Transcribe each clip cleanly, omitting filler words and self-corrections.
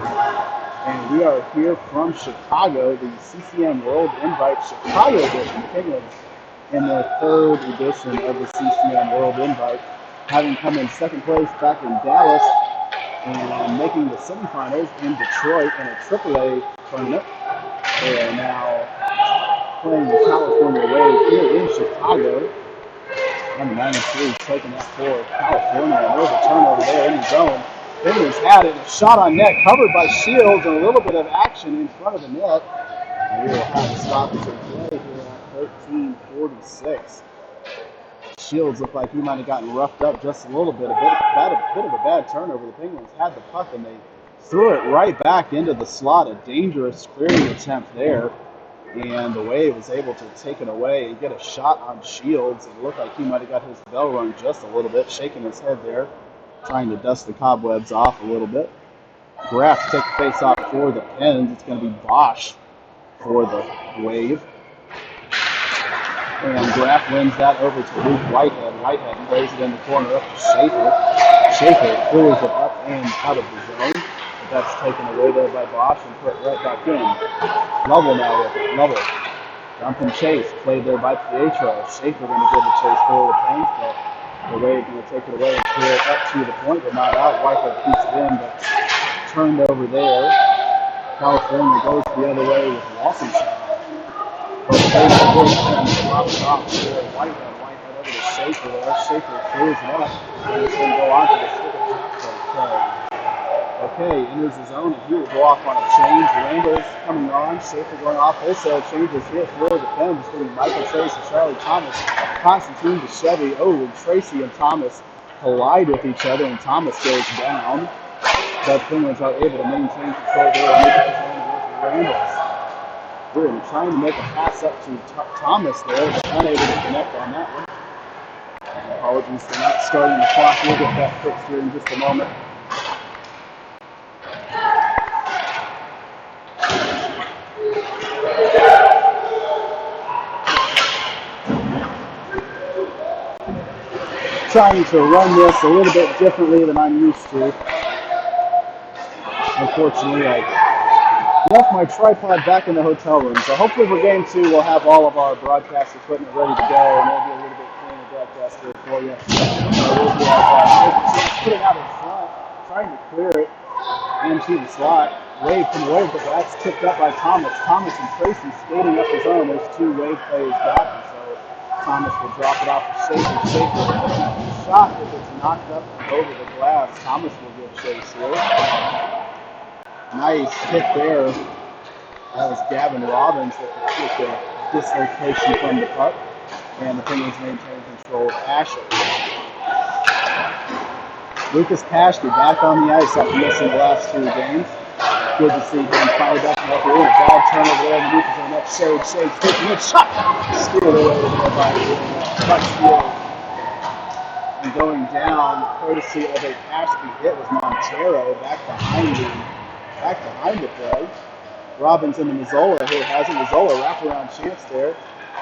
And we are here from Chicago, the CCM World Invite Chicago edition. The Penguins in their third edition of the CCM World Invite, having come in second place back in Dallas and making the semifinals in Detroit in a AAA tournament. They are now playing the California Wave here in Chicago. And 93 taking that for California. And there's a turnover there in the zone. Penguins had it. A shot on net covered by Shields and a little bit of action in front of the net. And we will have a stoppage in play here at 13:46. Shields looked like he might have gotten roughed up just a little bit. A bit of a bad turnover. The Penguins had the puck and they threw it right back into the slot. A dangerous squaring attempt there. And the Wave was able to take it away and get a shot on Shields. It looked like he might have got his bell rung just a little bit, shaking his head there, trying to dust the cobwebs off a little bit. Graff took the face off for the Pens. It's going to be Bosch for the Wave. And Graff wins that over to Luke Whitehead. Whitehead plays it in the corner up to Schaefer. Schaefer clears it up and out of the zone. But that's taken away there by Bosch and put right back in. Lovell now with it. Lovell. Dump and chase. Played there by Pietro. Schaefer going to give the chase for the Pens, but the Wave going to take it away and clear it up to the point, but not out. Whitehead keeps it in, but turned over there. California goes the other way with Walsingham. Drops it off to Whitehead. Whitehead over to Schaefer there. Schaefer clears it up. And it's going to go on to the second half. Okay, enters the zone, and he will go off on a change. Randall's coming on. Schaefer going off. Wholesale changes here for the Pens. It's going to be Michael Tracy, Charlie Thomas, Constantine DeChevy. Oh, and Tracy and Thomas collide with each other, and Thomas goes down. But Penguins are able to maintain control there and make the zone with Randall's. We're trying to make a pass up to Thomas there, but unable to connect on that one. And apologies for not starting the clock. We'll get that fixed here in just a moment. Trying to run this a little bit differently than I'm used to. Unfortunately, I left my tripod back in the hotel room, so hopefully for game 2 we'll have all of our broadcast equipment ready to go, and it'll be a little bit cleaner broadcast here for you. We'll be putting out in front, trying to clear it into the slot. Wave from the Wave, but that's tipped up by Thomas. Thomas and Tracy skating up his own. There's 2 Wave players back, and so Thomas will drop it off to Schaefer. Schaefer shot if it's knocked up over the glass. Thomas will give chase here. Nice hit there. That was Gavin Robbins with the dislocation from the puck. And the Penguins maintain control of Asher. Lucas Paschke back on the ice after missing the last 2 games. Good to see him fired back up here. A bad turnover there in the neutral zone. That's Shades taking a shot. Steered away there by puck steal. And going down, courtesy of a Paschke hit, was Montero back behind the play. Robbins into Mazzola, who has a Mazzola wraparound chance there.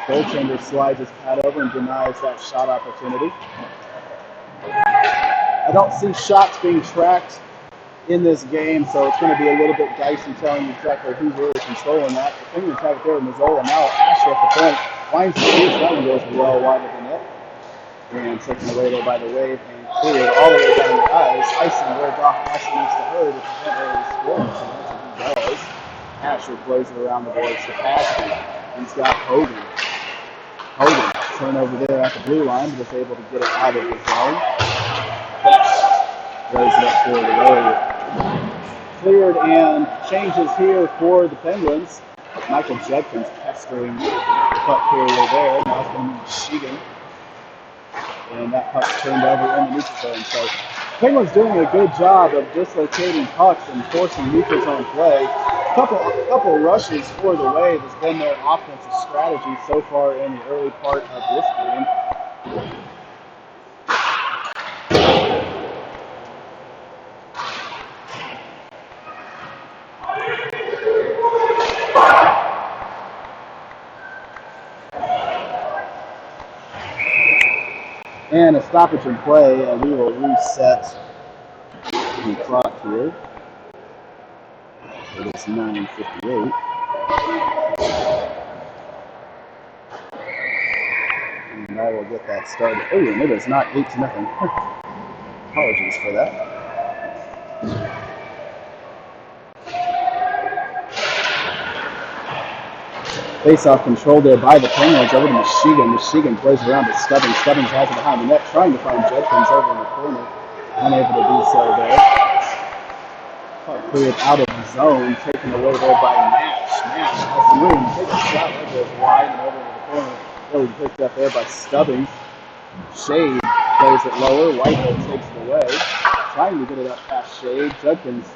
Goaltender slides his pad over and denies that shot opportunity. I don't see shots being tracked in this game, so it's going to be a little bit dicey telling you exactly who's really controlling that. The Penguins have it there with Mazzola. Now Asher at the point. Winds the crease. That one goes well wide of the net. And taken away there by the Wave and cleared all the way down the ice. Icing where Doc Asher needs to hurry to prevent a scoring chance, and he does. Asher plays it around the boards to Paschke. He's got Hogan. Turnover there at the blue line, but is able to get it out of the zone. Raise it up for the Wave. Cleared and changes here for the Penguins. Michael Judkins pestering the puck carrier there. Now it's going to be Sheegan. And that puck's turned over in the neutral zone. So Penguins doing a good job of dislocating pucks and forcing neutral zone play. A couple rushes for the Wave has been their offensive strategy so far in the early part of this game. And a stoppage in play, and we will reset the clock here. It is 9:58. And I will get that started. Oh, and it is not 8-0. Apologies for that. Face-off controlled there by the Penguins over to Michigan. Michigan plays around to Stubbins. Stubbins has it behind the net, trying to find Judkins over in the corner. Unable to do so there. Puck cleared out of the zone, taken away there by Nash. Nash has room, takes a shot that goes wide and over in the corner. Really picked up there by Stubbins. Shade plays it lower. Whitehead takes it away. Trying to get it up past Shade. Judkins,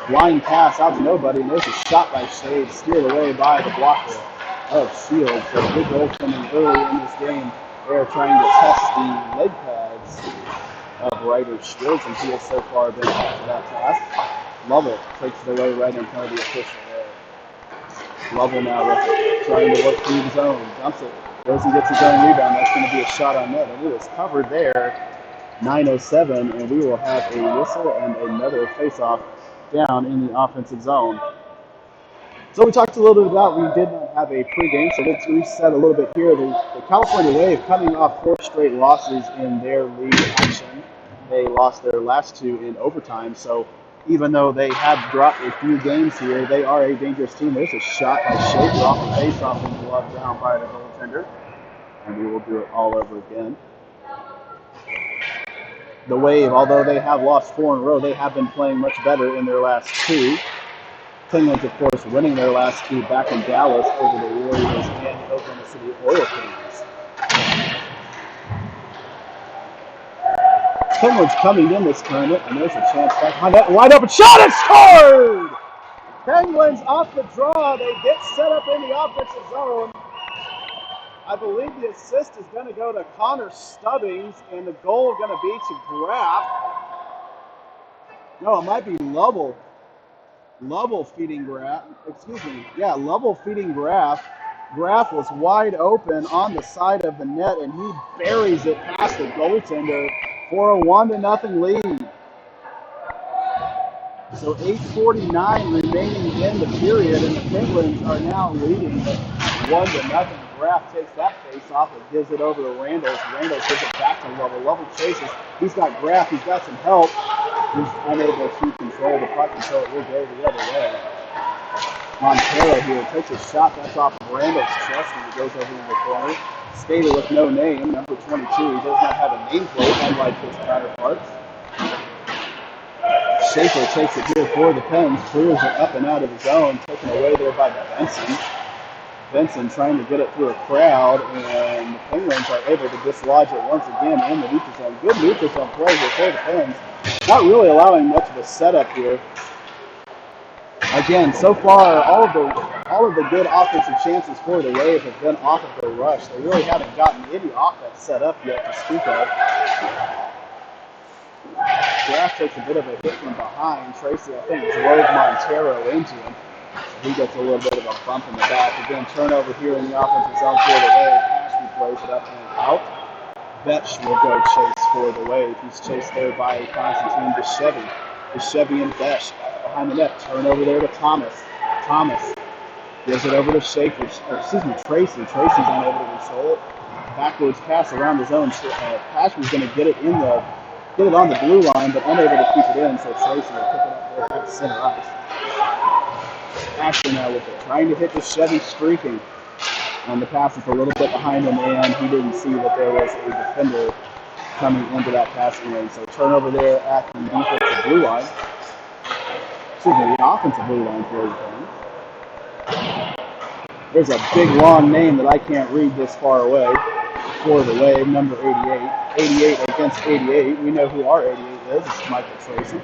blind pass out to nobody. And there's a shot by Shade, steered away by the blocker of Shields. So big goal coming early in this game. They're trying to test the leg pads of Ryder Shields, and he has so far been up to that task. Lovell takes it away right in front of the official there. Lovell now with it, trying to work through the zone. Dumps it. Goes and gets his own rebound. That's going to be a shot on net. And it is covered there. 9:07, and we will have a whistle and another face-off down in the offensive zone. So we talked a little bit about we did not have a pregame, so let's reset a little bit here. The California Wave coming off 4 straight losses in their league action. They lost their last 2 in overtime, so even though they have dropped a few games here, they are a dangerous team. There's a shot by Shaker off the face-off and gloved down by the goaltender, and we will do it all over again. The Wave, although they have lost 4 in a row, they have been playing much better in their last 2. Penguins, of course, winning their last 2 back in Dallas over the Warriors and the Oklahoma City Oil Kings. Penguins coming in this tournament, and there's a chance back behind that wide open shot and scored! Penguins off the draw. They get set up in the offensive zone. I believe the assist is going to go to Connor Stubbings, and the goal is going to be to Graff. No, it might be Lovell. Lovell feeding Graff. Excuse me. Yeah, Lovell feeding Graff. Graff was wide open on the side of the net, and he buries it past the goaltender for a 1-0 lead. So 8:49 remaining in the period, and the Penguins are now leading 1-0. Graff takes that face off and gives it over to Randall. Randall gives it back to Lovell. Lovell chases. He's got Graff. He's got some help. He's unable to control the puck, and so it will go the other way. Montero here takes a shot that's off of Randall's chest, and it goes over in the corner. Skater with no name, number 22. He does not have a nameplate, unlike his counterparts. Schaefer takes it here for the Pens, clears it up and out of the zone, taken away there by Benson. Benson trying to get it through a crowd, and the Penguins are able to dislodge it once again in the neutral zone. Good neutral zone play here for the Pens. Not really allowing much of a setup here. Again, so far, all of the good offensive chances for the Wave have been off of the rush. They really haven't gotten any offense set up yet to speak of. Graff takes a bit of a hit from behind. Tracy, I think, drove Montero into him. He gets a little bit of a bump in the back. Again, turnover here in the offensive zone for the Wave. Ashby plays it up and out. Vetch will go chase for the Wave. He's chased there by Constantine Deshevy. Deshevy and Vetch behind the net. Turnover there to Thomas. Thomas gives it over to Tracy. Tracy's unable to control it. Backwards pass around the zone. Ashby's going to get it on the blue line, but unable to keep it in, so Tracy will pick it up there at center ice. Asher now with it, trying to hit the Chevy streaking. And the pass is a little bit behind him, and he didn't see that there was a defender coming into that passing lane. So turnover there at the defensive blue line. Excuse me, the offensive blue line for the Penguins. There's a big long name that I can't read this far away for the Wave, number 88. 88 against 88. We know who our 88 is. It's Michael Tracy.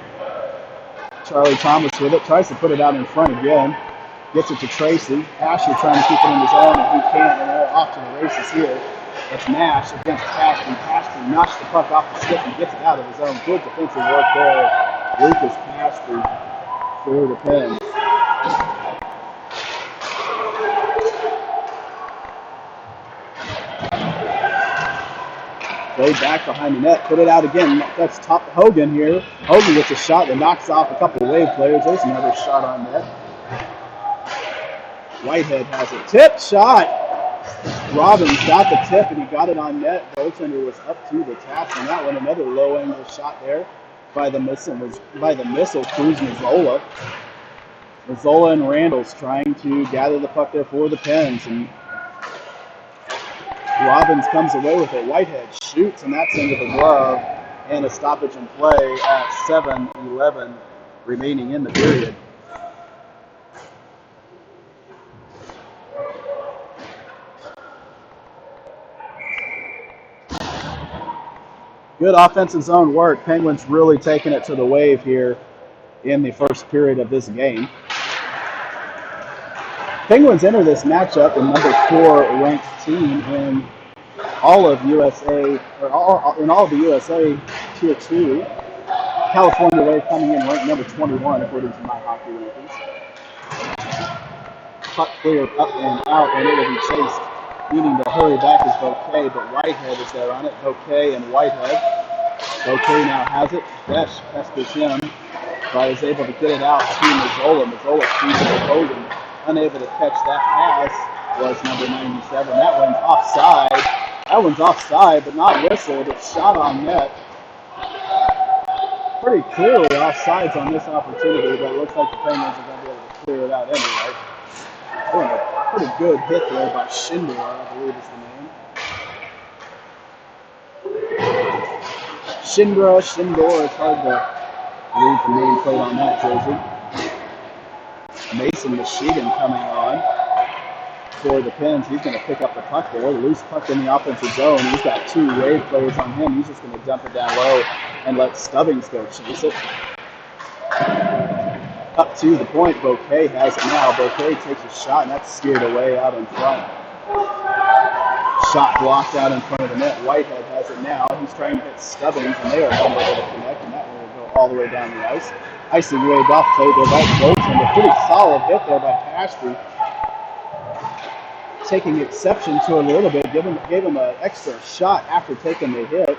Charlie Thomas with it. Tries to put it out in front again. Gets it to Tracy. Asher trying to keep it in his own, and he can't. And they're off to the races here. It's Nash against Pashton. Pashton knocks the puck off the stick and gets it out of his own. Good defensive work there. Lucas Pashton for the Pens. Way back behind the net, put it out again. That's top Hogan here. Hogan gets a shot that knocks off a couple of Wave players. There's another shot on net. Whitehead has a tip shot. Robbins got the tip and he got it on net. Goaltender was up to the task on that one. Another low angle shot there by the missile Cruz Mazzola. Mazzola and Randall's trying to gather the puck there for the Pens, and Robbins comes away with it. Whitehead shoots, and that's into the glove, and a stoppage in play at 7:11 remaining in the period. Good offensive zone work. Penguins really taking it to the Wave here in the first period of this game. Penguins enter this matchup the number 4 ranked team in all of USA, or in all of the USA Tier 2. California Wave coming in ranked number 21 according to my hockey rankings. Puck cleared up and out, and it will be chased. Needing to hurry back is Bouquet, but Whitehead is there on it. Bouquet and Whitehead. Bouquet now has it. Besh pesters him, but is able to get it out to Mazzola. Mazzola squeezes the Hogan. Unable to catch that pass was number 97. That one's offside. That one's offside, but not whistled. It's shot on net. Pretty clearly offsides on this opportunity, but it looks like the Penguins are going to be able to clear it out anyway. Doing a pretty good hit there by Schindler, I believe is the name. Schindler, it's hard to read the nameplate on that jersey. Mason Michigan coming on for the Pens. He's going to pick up the puck there. Loose puck in the offensive zone. He's got 2 Wave players on him. He's just going to dump it down low and let Stubbings go chase it. Up to the point, Bouquet has it now. Bouquet takes a shot, and that's steered away out in front. Shot blocked out in front of the net. Whitehead has it now. He's trying to hit Stubbings, and they are unable to connect, and that one will go all the way down the ice. Icing waved off play there by Goldson. A pretty solid hit there by Ashby. Taking exception to it a little bit, gave him an extra shot after taking the hit.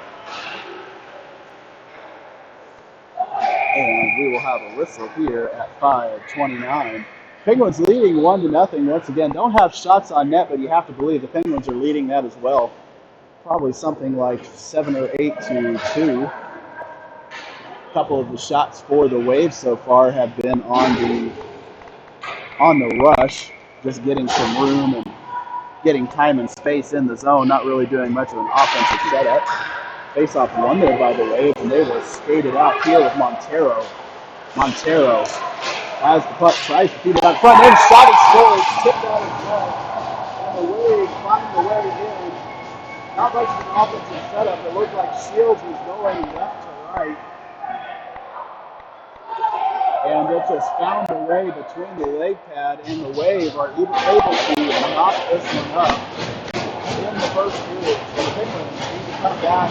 And we will have a whistle here at 5:29. Penguins leading 1-0 once again. Don't have shots on net, but you have to believe the Penguins are leading that as well. Probably something like 7 or 8 to 2. A couple of the shots for the Wave so far have been on the rush, just getting some room and getting time and space in the zone, not really doing much of an offensive setup. Face-off won there by the Wave, and they will skate it out here with Montero. Montero has the puck, tries to feed it out front, and shot is scored, tipped out of net, and the Wave find the way in. Not much of an offensive setup. It looked like Shields was going left to right, and it just found a way between the leg pad and the Wave are able to knock this one up in the first period. So the Penguins need to come back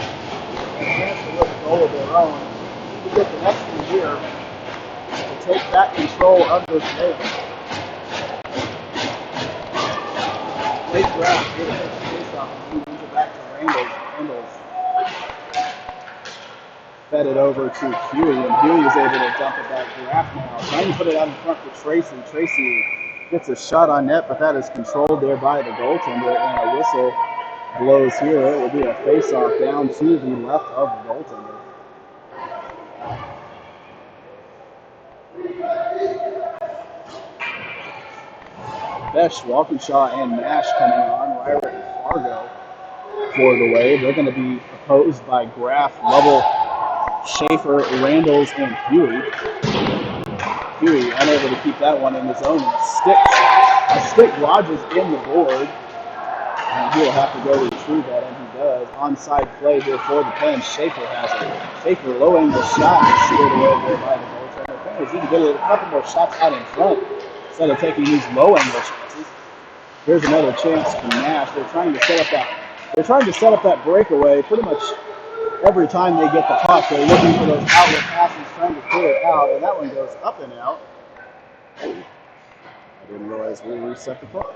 and answer with a goal of their own. Need to get the next one here to take back control of this game. Late draft, here to take the face-off and moves it back to Randall's. Fed it over to Huey, and Huey is able to dump it back to Graff now. Trying to put it out in front for Tracy. Tracy gets a shot on net, but that is controlled there by the goaltender, and a whistle blows here. It will be a face-off down to the left of the goaltender. Besh, Walkinshaw, and Nash coming on. Ryrick and Fargo for the Wave. They're going to be opposed by Graff, Lovell, Schaefer, Randalls, and Huey. Huey unable to keep that one in his own. A stick lodges in the board, and he'll have to go retrieve that, and he does. Onside play here for the Pens. Schaefer has it. Schaefer low angle shot and steered away there by the goaltender. Penguins need to get a couple more shots out in front instead of taking these low angle chances. Here's another chance for Nash. They're trying to set up that breakaway pretty much every time they get the puck. They're looking for those outlet passes, trying to clear it out, and that one goes up and out. I didn't realize we reset the puck.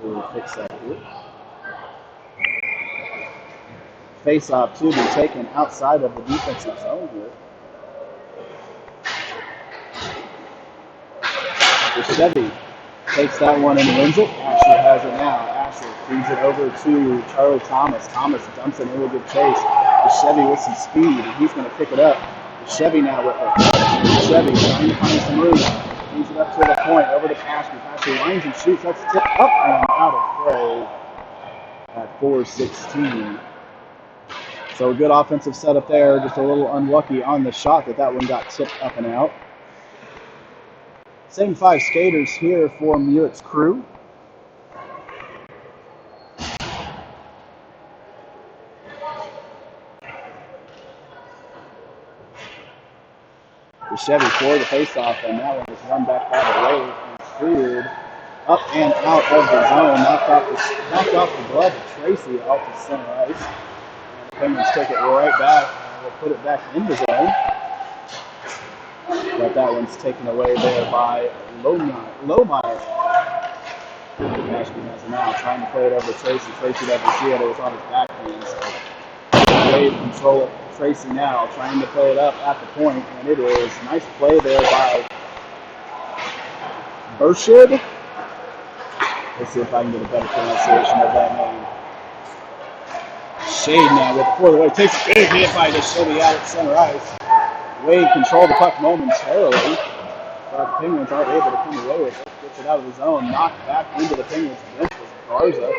We'll fix that here. Face-off to be taken outside of the defensive zone here. The Chevy takes that one and wins it. Ashley has it now. Ashley feeds it over to Charlie Thomas. Thomas dumps it in with a good chase. The Chevy with some speed, and he's going to pick it up. The Chevy now with it. The Chevy trying to find some room. Leads it up to the point, over to Paschke. Paschke lines and shoots. That's tipped up and out of play at 4:16. So a good offensive setup there. Just a little unlucky on the shot that one got tipped up and out. Same 5 skaters here for Mewitt's crew. The Chevy for the faceoff, and that one is run back by the Wave and cleared up and out of the zone. Knocked off the glove of Tracy out to center ice. And the Penguins take it right back and will put it back in the zone. But that one's taken away there by Lohmeyer. Paschke has it now, trying to play it over to Tracy. Tracy doesn't see it. It was on his backhand. So Wave control it. Tracy now trying to play it up at the point, and it is nice play there by Burshid. Let's see if I can get a better pronunciation of that name. Shade now with the for the Wave. Takes a big hit by the Chevy out at center ice. Wade controlled the puck momentarily, but the Penguins aren't able to come away with it. Gets it out of the zone, knocked back into the Penguins bench was Garza.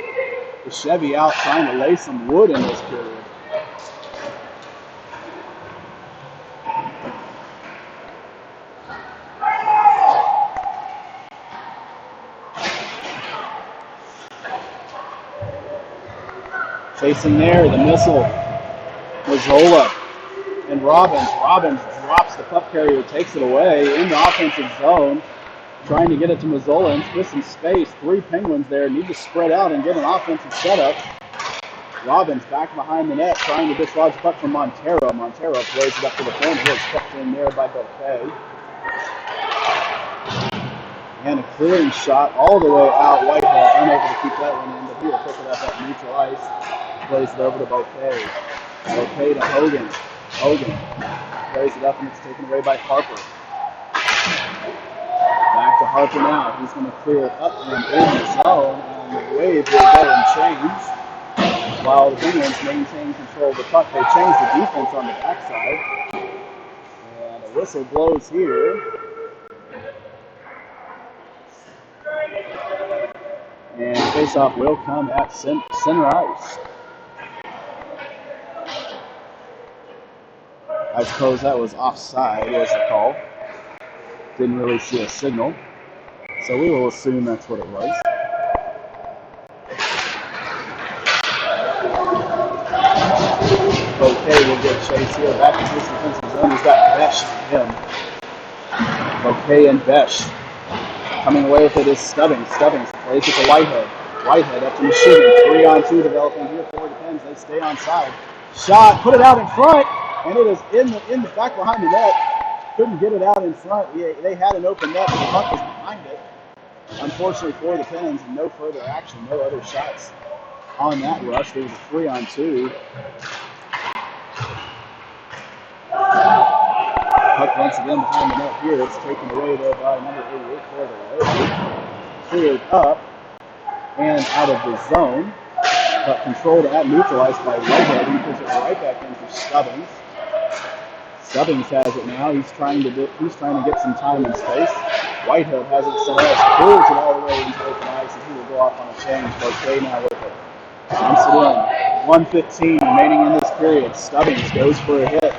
The Chevy out trying to lay some wood in this period. Chasing there, the missile was Zola and Robbins. Robbins drops the puck carrier, takes it away in the offensive zone, trying to get it to Mazzola with some space. 3 Penguins there need to spread out and get an offensive setup. Robbins back behind the net, trying to dislodge the puck from Montero. Montero plays it up to the point. It was kept in there by Bouquet. And a clearing shot all the way out. Whitehead unable to keep that one in, but he will pick it up at neutral ice. Plays it over to Bouquet. Bouquet to Hogan. Hogan plays it up and it's taken away by Harper. Back to Harper now. He's going to clear it up and in the zone, and the Wave will go and change. While the Penguins maintain control of the puck, they change the defense on the backside. And a whistle blows here. And faceoff will come at center ice. I suppose that was offside was the call. Didn't really see a signal. So we will assume that's what it was. Bouquet will get chased here. Back into his defensive zone. He's got Besh on him. Bouquet and Besh. Coming away with it is Stubbings. Stubbings plays it to Whitehead. Whitehead up to Michigan. 3-on-2 developing here for the Pens. They stay on side. Shot, put it out in front, and it is in the back behind the net. Couldn't get it out in front. They had an open net, but the puck was behind it. Unfortunately for the Pens, no further action, no other shots on that rush. There was a 3-on-2. Puck once again behind the net here. It's taken away there by number 88 for the Wave. Cleared up and out of the zone, but controlled at neutral ice by Whitehead. He puts it right back in for Stubbings. Stubbings has it now. He's trying to get some time and space. Whitehead has it center ice, pulls it all the way into open ice, and he will go off on a change. Bouquet now with it. Dumps it in. 1:15 remaining in this period. Stubbings goes for a hit.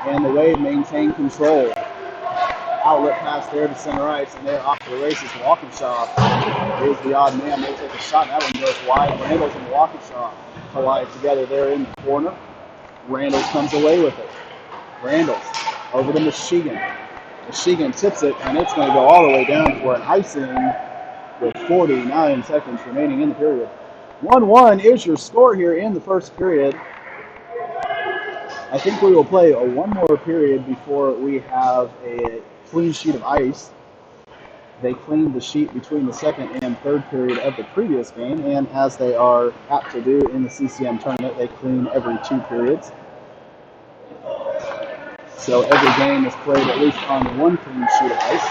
And the Wave maintain control. Outlet pass there to center ice, and they're off to the races. Walkinshaw is the odd man. They take a shot, and that one goes wide. Randalls and Walkinshaw collide together there in the corner. Randalls comes away with it. Randalls over to Michigan. Michigan tips it, and it's going to go all the way down for an icing with 49 seconds remaining in the period. 1-1 is your score here in the first period. I think we will play one more period before we have a clean sheet of ice. They cleaned the sheet between the second and third period of the previous game, and as they are apt to do in the CCM tournament, they clean every 2 periods. So every game is played at least on one clean sheet of ice,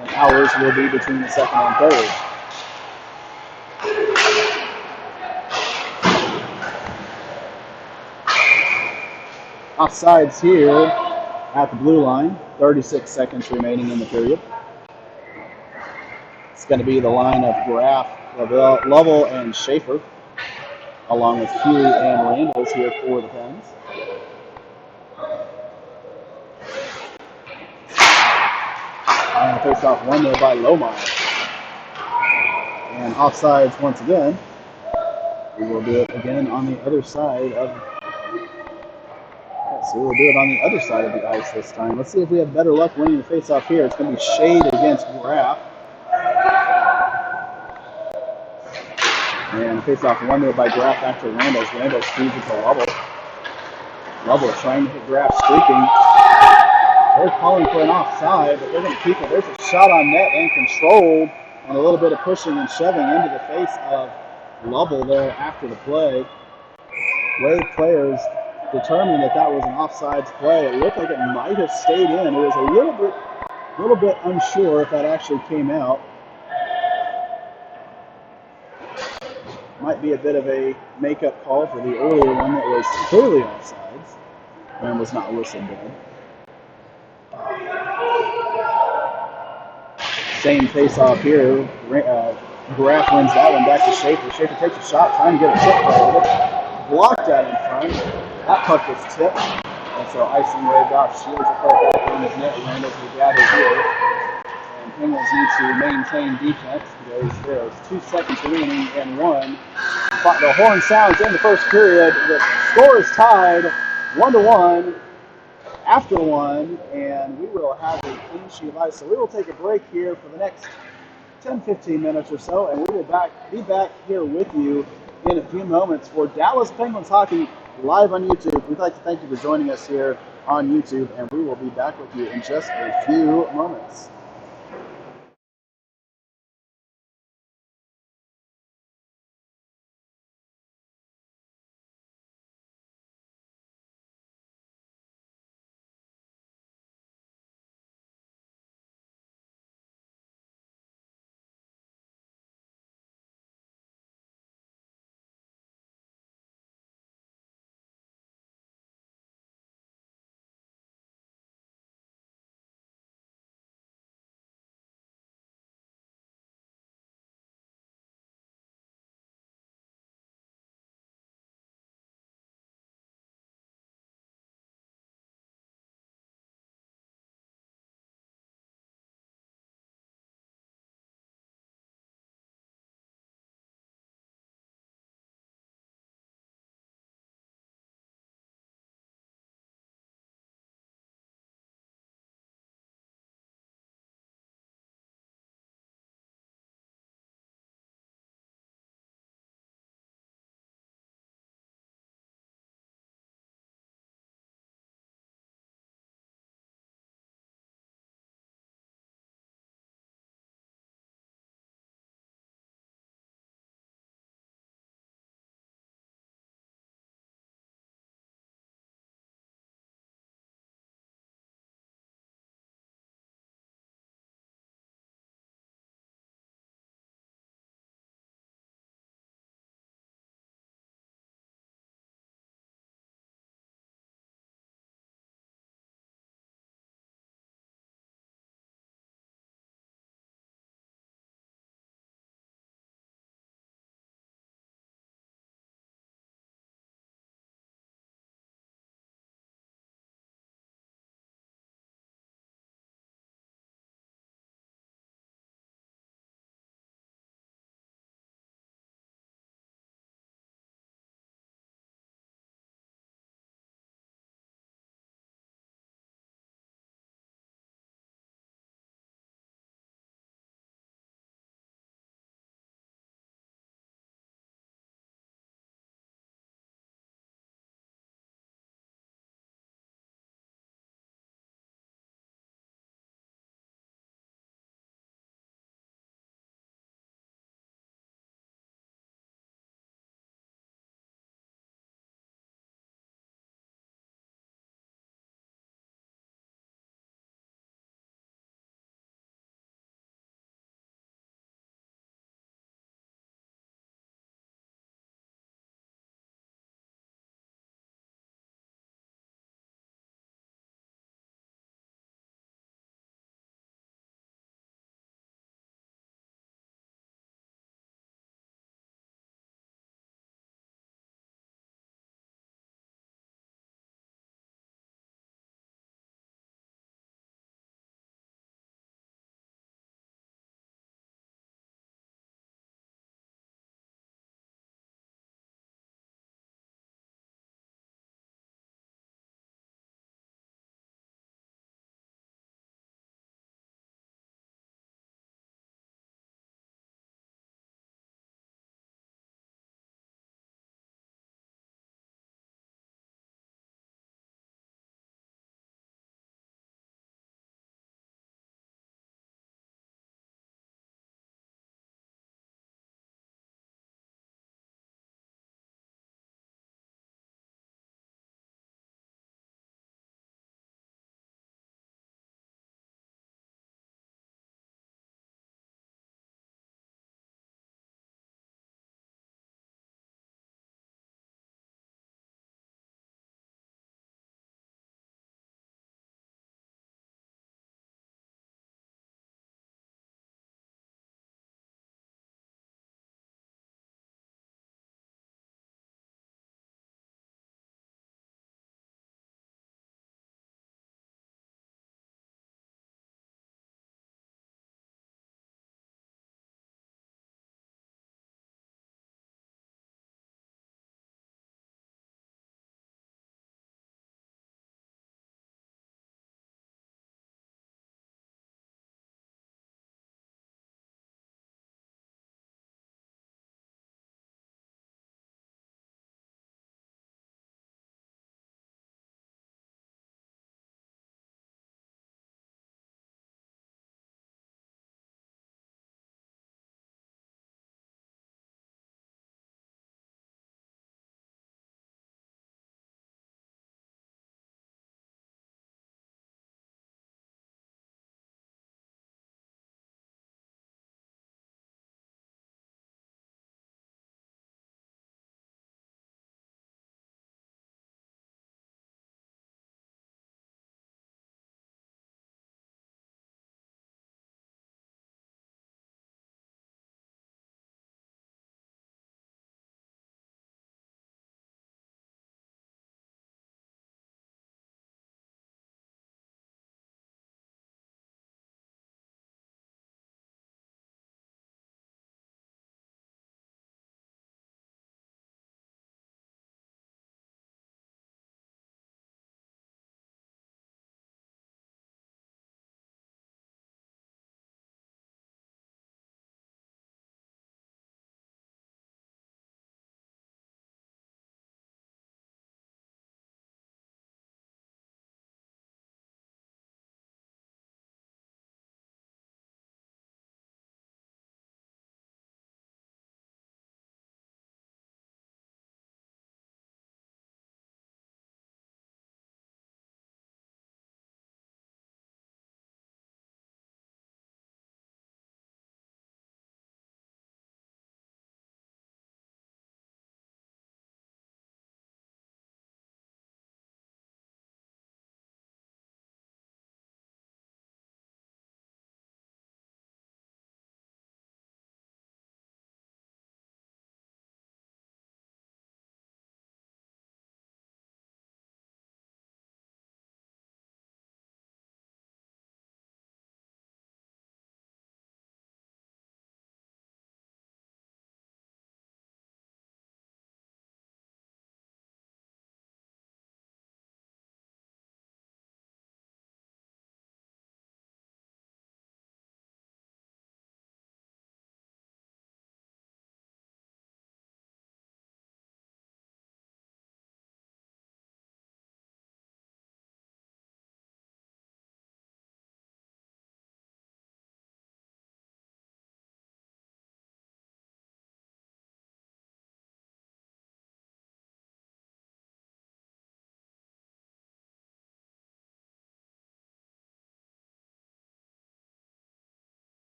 and ours will be between the second and third. Offsides here at the blue line, 36 seconds remaining in the period. It's going to be the line of Graff, Lovell, and Schaefer, along with Huey and Randalls here for the Pens. And a face-off won there by Lomar. And offsides once again. We will do it again on the other side of. So we'll do it on the other side of the ice this time. Let's see if we have better luck winning the face-off here. It's going to be Shade against Graff. And a face-off won there by Graff back to Randalls. Randalls feeds it to Lovell. Lovell trying to hit Graff streaking. They're calling for an offside, but they're going to keep it. There's a shot on net and controlled, and a little bit of pushing and shoving into the face of Lovell there after the play. Wave players determined that that was an offsides play. It looked like it might have stayed in. It was a little bit unsure if that actually came out. Might be a bit of a makeup call for the earlier one that was clearly offsides and was not whistled dead. Same face-off here. Graff wins that one back to Schaefer. Schaefer takes a shot, trying to get a tip play with it. Blocked out in front. That puck was tipped. And so icing waved off. Shields the puck back on his net. Randalls will gather here. And Penguins need to maintain defense because there's 2 seconds remaining and one. The horn sounds in the first period. The score is tied 1-1 after one, and we will have a clean sheet of ice. So we will take a break here for the next 10-15 minutes or so, and we will be back here with you in a few moments for Dallas Penguins Hockey live on YouTube. We'd like to thank you for joining us here on YouTube, and we will be back with you in just a few moments.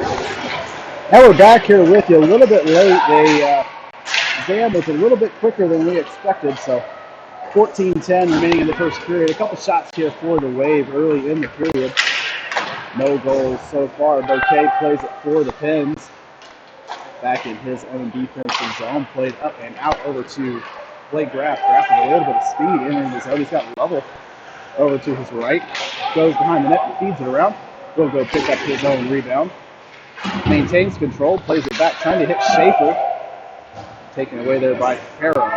Now we're back here with you a little bit late. Zam was a little bit quicker than we expected, so 14-10 remaining in the first period. A couple shots here for the Wave early in the period. No goals so far. Bouquet plays it for the Pens. Back in his own defensive zone, played up and out over to Blake Graff. Graff with a little bit of speed entering the zone. He's got Lovell over to his right. Goes behind the net and feeds it around. Will go pick up his own rebound. Maintains control, plays it back, trying to hit Schaefer. Taken away there by Harrow.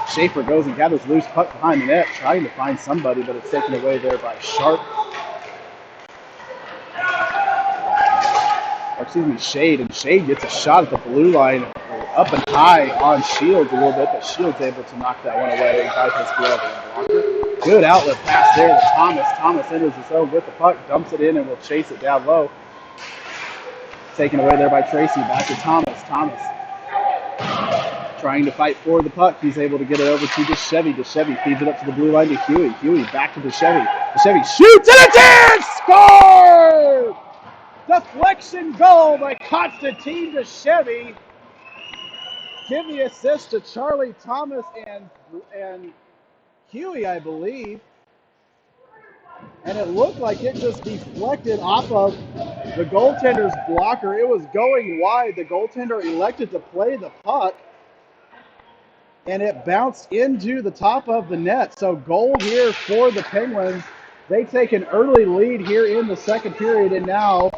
Schaefer goes and gathers loose puck behind the net, trying to find somebody, but it's taken away there by Sharp. Shade, and Shade gets a shot at the blue line, up and high on Shields a little bit, but Shields able to knock that one away by his glove and blocker. Good outlet pass there to Thomas. Thomas enters the zone with the puck, dumps it in, and will chase it down low. Taken away there by Tracy. Back to Thomas. Thomas trying to fight for the puck. He's able to get it over to DeChevy. DeChevy feeds it up to the blue line to Huey. Huey back to DeChevy. DeChevy shoots and it's in! Score! Deflection goal by Constantine DeChevy. Give the assist to Charlie Thomas and Huey, I believe. And it looked like it just deflected off of the goaltender's blocker. It was going wide. The goaltender elected to play the puck, and it bounced into the top of the net. So goal here for the Penguins. They take an early lead here in the second period and now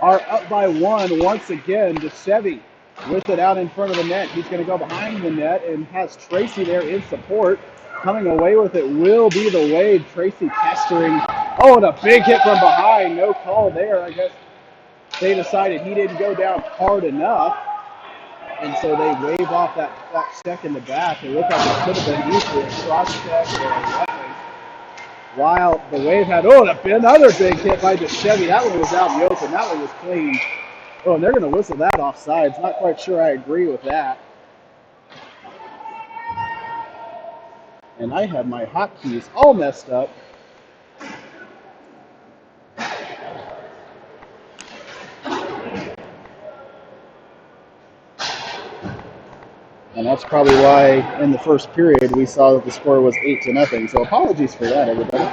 are up by one once again. DeChevy with it out in front of the net. He's going to go behind the net and has Tracy there in support. Coming away with it will be the Wave. Tracy pestering. Oh, and a big hit from behind. No call there. I guess they decided he didn't go down hard enough. And so they wave off that check in the back. It looked like it could have been easily a cross check or a roughing. While the Wave had, another big hit by DeChevy. That one was out in the open. That one was clean. Oh, and they're going to whistle that offsides. Not quite sure I agree with that. And I have my hotkeys all messed up. And that's probably why in the first period we saw that the score was 8-0. So apologies for that, everybody.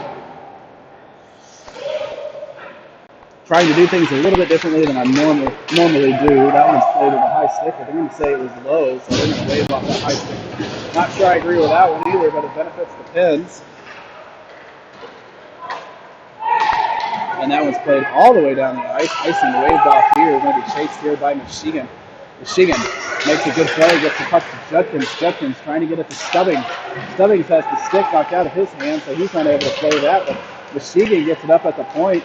Trying to do things a little bit differently than I normally do. That one's played with a high stick, but they're going to say it was low, so they're going to wave off that high stick. Not sure I agree with that one either, but it benefits the Pens. And that one's played all the way down the ice. Icing waved off here. Going to be chased here by Michigan. Michigan makes a good play, gets the puck to Judkins. Judkins trying to get it to Stubbings. Stubbings has the stick knocked out of his hand, so he's not able to play that. But Michigan gets it up at the point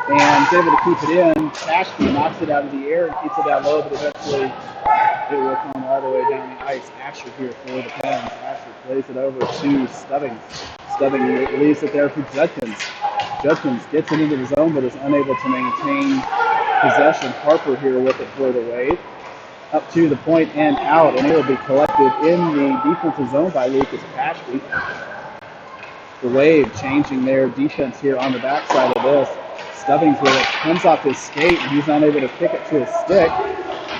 and is able to keep it in. Ashby knocks it out of the air and keeps it down low, but eventually it will come all the way down the ice. Asher here for the Pens. Asher plays it over to Stubbings. Stubbings leaves it there for Judkins. Judkins gets it into the zone, but is unable to maintain possession. Harper here with it for the Wave. Up to the point and out, and it will be collected in the defensive zone by Lucas Ashby. The Wave changing their defense here on the backside of this. Stubbings with it comes off his skate, and he's not able to kick it to his stick.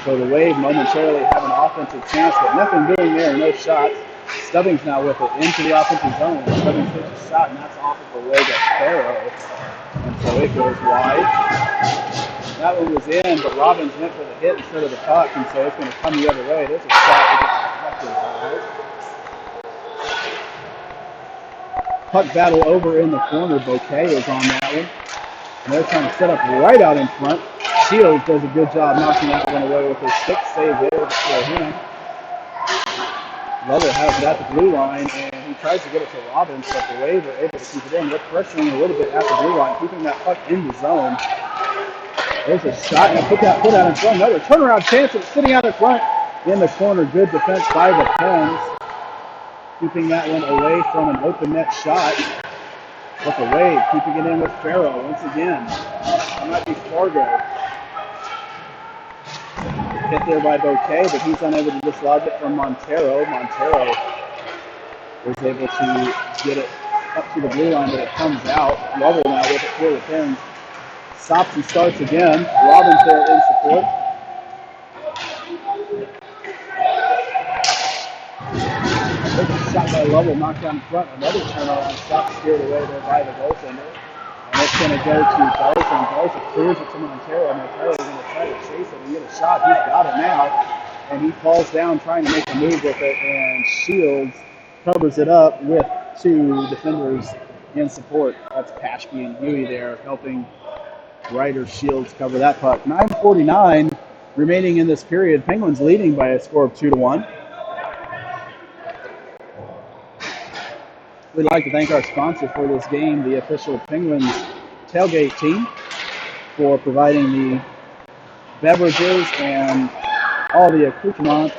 So the Wave momentarily have an offensive chance, but nothing doing there, no shots. Stubbings now with it into the offensive zone. Stubbings takes a shot, and that's off of the leg of Farrow. And so it goes wide. That one was in, but Robbins went for the hit instead of the puck, and so it's going to come the other way. There's a shot that gets deflected by. Puck battle over in the corner. Bouquet is on that one. And they're trying to set up right out in front. Shields does a good job knocking that one away with his stick save there for him. Lovell has it at the blue line, and he tries to get it to Robbins, but the Wave are able to keep it in. They're pressuring a little bit at the blue line, keeping that puck in the zone. There's a shot, and put that foot out in front. Another turnaround chance, and it's sitting out in front in the corner. Good defense by the Pens, keeping that one away from an open net shot. But the Wave keeping it in with Farrow once again. That might be Fargo. Hit there by Bouquet, but he's unable to dislodge it from Montero. Montero was able to get it up to the blue line, but it comes out. Lovell now with it for the Pens. Stops and starts again. Robbins there in support. Shot by Lovell, knocked down in front. Another turnaround shot steered away there by the goaltender. And it's going to go to Garza. Garza clears it to Montero. Montero is going to try to chase it and get a shot. He's got it now. And he falls down trying to make a move with it. And Shields covers it up with two defenders in support. That's Pashke and Huey there helping Ryder Shields cover that puck. 9:49 remaining in this period. Penguins leading by a score of 2-1. We'd like to thank our sponsor for this game, the official Penguins tailgate team, for providing the beverages and all the accoutrements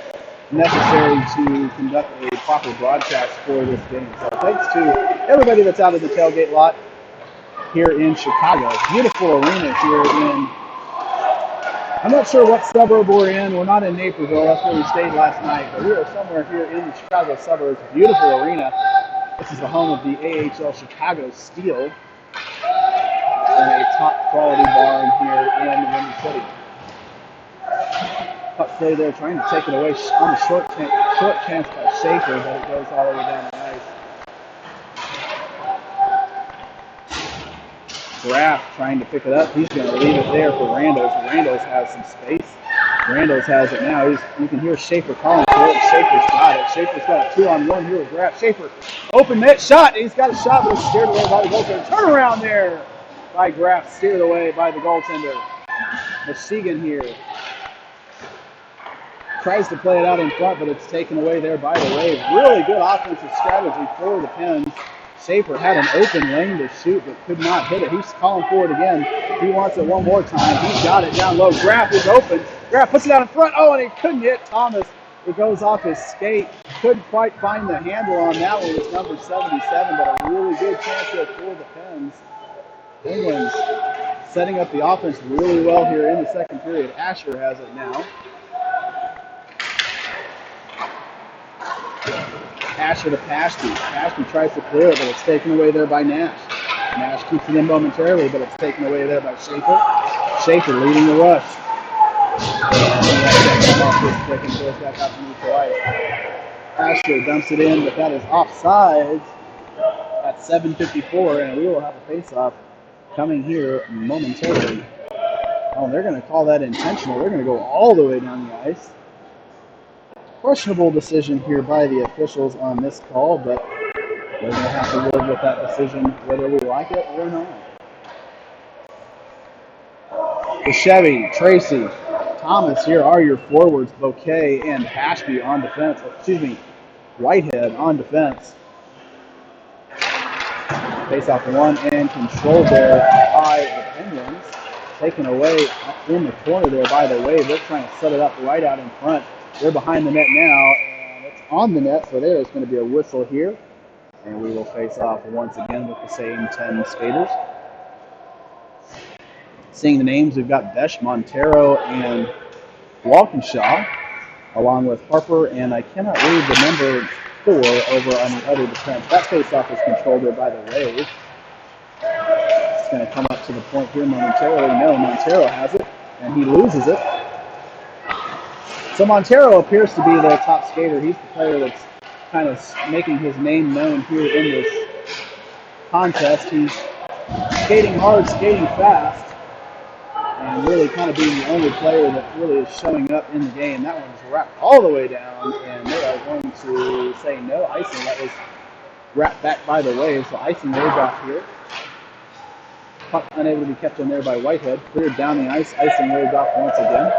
necessary to conduct a proper broadcast for this game. So thanks to everybody that's out of the tailgate lot here in Chicago. Beautiful arena here in, I'm not sure what suburb we're in. We're not in Naperville. That's where we stayed last night. But we are somewhere here in the Chicago suburbs. Beautiful arena. This is the home of the AHL Chicago Steel, and a top quality barn here in Windy City. Puck play there, trying to take it away on the short chance by Schaefer, but it goes all the way down the ice. Graff trying to pick it up. He's going to leave it there for Randos. Randos has some space. Randos has it now. You can hear Schaefer calling for it. Schaefer's got it. Schaefer's got a 2-on-1 here with Graff. Schaefer, open net shot. He's got a shot, but it's steered away by the goaltender. Turn around there by Graff, steered away by the goaltender. Muskegon here tries to play it out in front, but it's taken away there by the Wave. Really good offensive strategy for the Pens. Schaefer had an open lane to shoot, but could not hit it. He's calling for it again. He wants it one more time. He's got it down low. Graff is open. Graff puts it out in front. Oh, and he couldn't hit Thomas. It goes off his skate. Couldn't quite find the handle on that one. It's number 77, but a really good chance here for the Pens. Penguins setting up the offense really well here in the second period. Asher has it now. Asher to Pashke. Pashke tries to clear it, but it's taken away there by Nash. Nash keeps it in momentarily, but it's taken away there by Schaefer. Schaefer leading the rush. And off this stick and goes back out to neutral ice. Asher dumps it in, but that is offsides at 7:54, and we will have a face-off coming here momentarily. Oh, they're going to call that intentional. They're going to go all the way down the ice. Questionable decision here by the officials on this call, but we're going to have to live with that decision whether we like it or not. The Chevy, Tracy, Thomas here are your forwards. Bouquet and Pashke on defense. Whitehead on defense. Face off one and controlled there by the Penguins. Taken away in the corner there by the Wave. They're trying to set it up right out in front. They're behind the net now, and it's on the net, so there's going to be a whistle here. And we will face off once again with the same 10 skaters. Seeing the names, we've got Besh, Montero, and Walkinshaw, along with Harper, and I cannot read the number 4 over on the other defense. That face-off is controlled there by the Wave. It's going to come up to the point here momentarily. No, Montero has it, and he loses it. So Montero appears to be their top skater. He's the player that's kind of making his name known here in this contest. He's skating hard, skating fast, and really kind of being the only player that really is showing up in the game. That one's wrapped all the way down, and they are going to say no icing. That was wrapped back by the Wave, so icing waved off here. Puck unable to be kept in there by Whitehead. Cleared down the ice, icing waved off once again.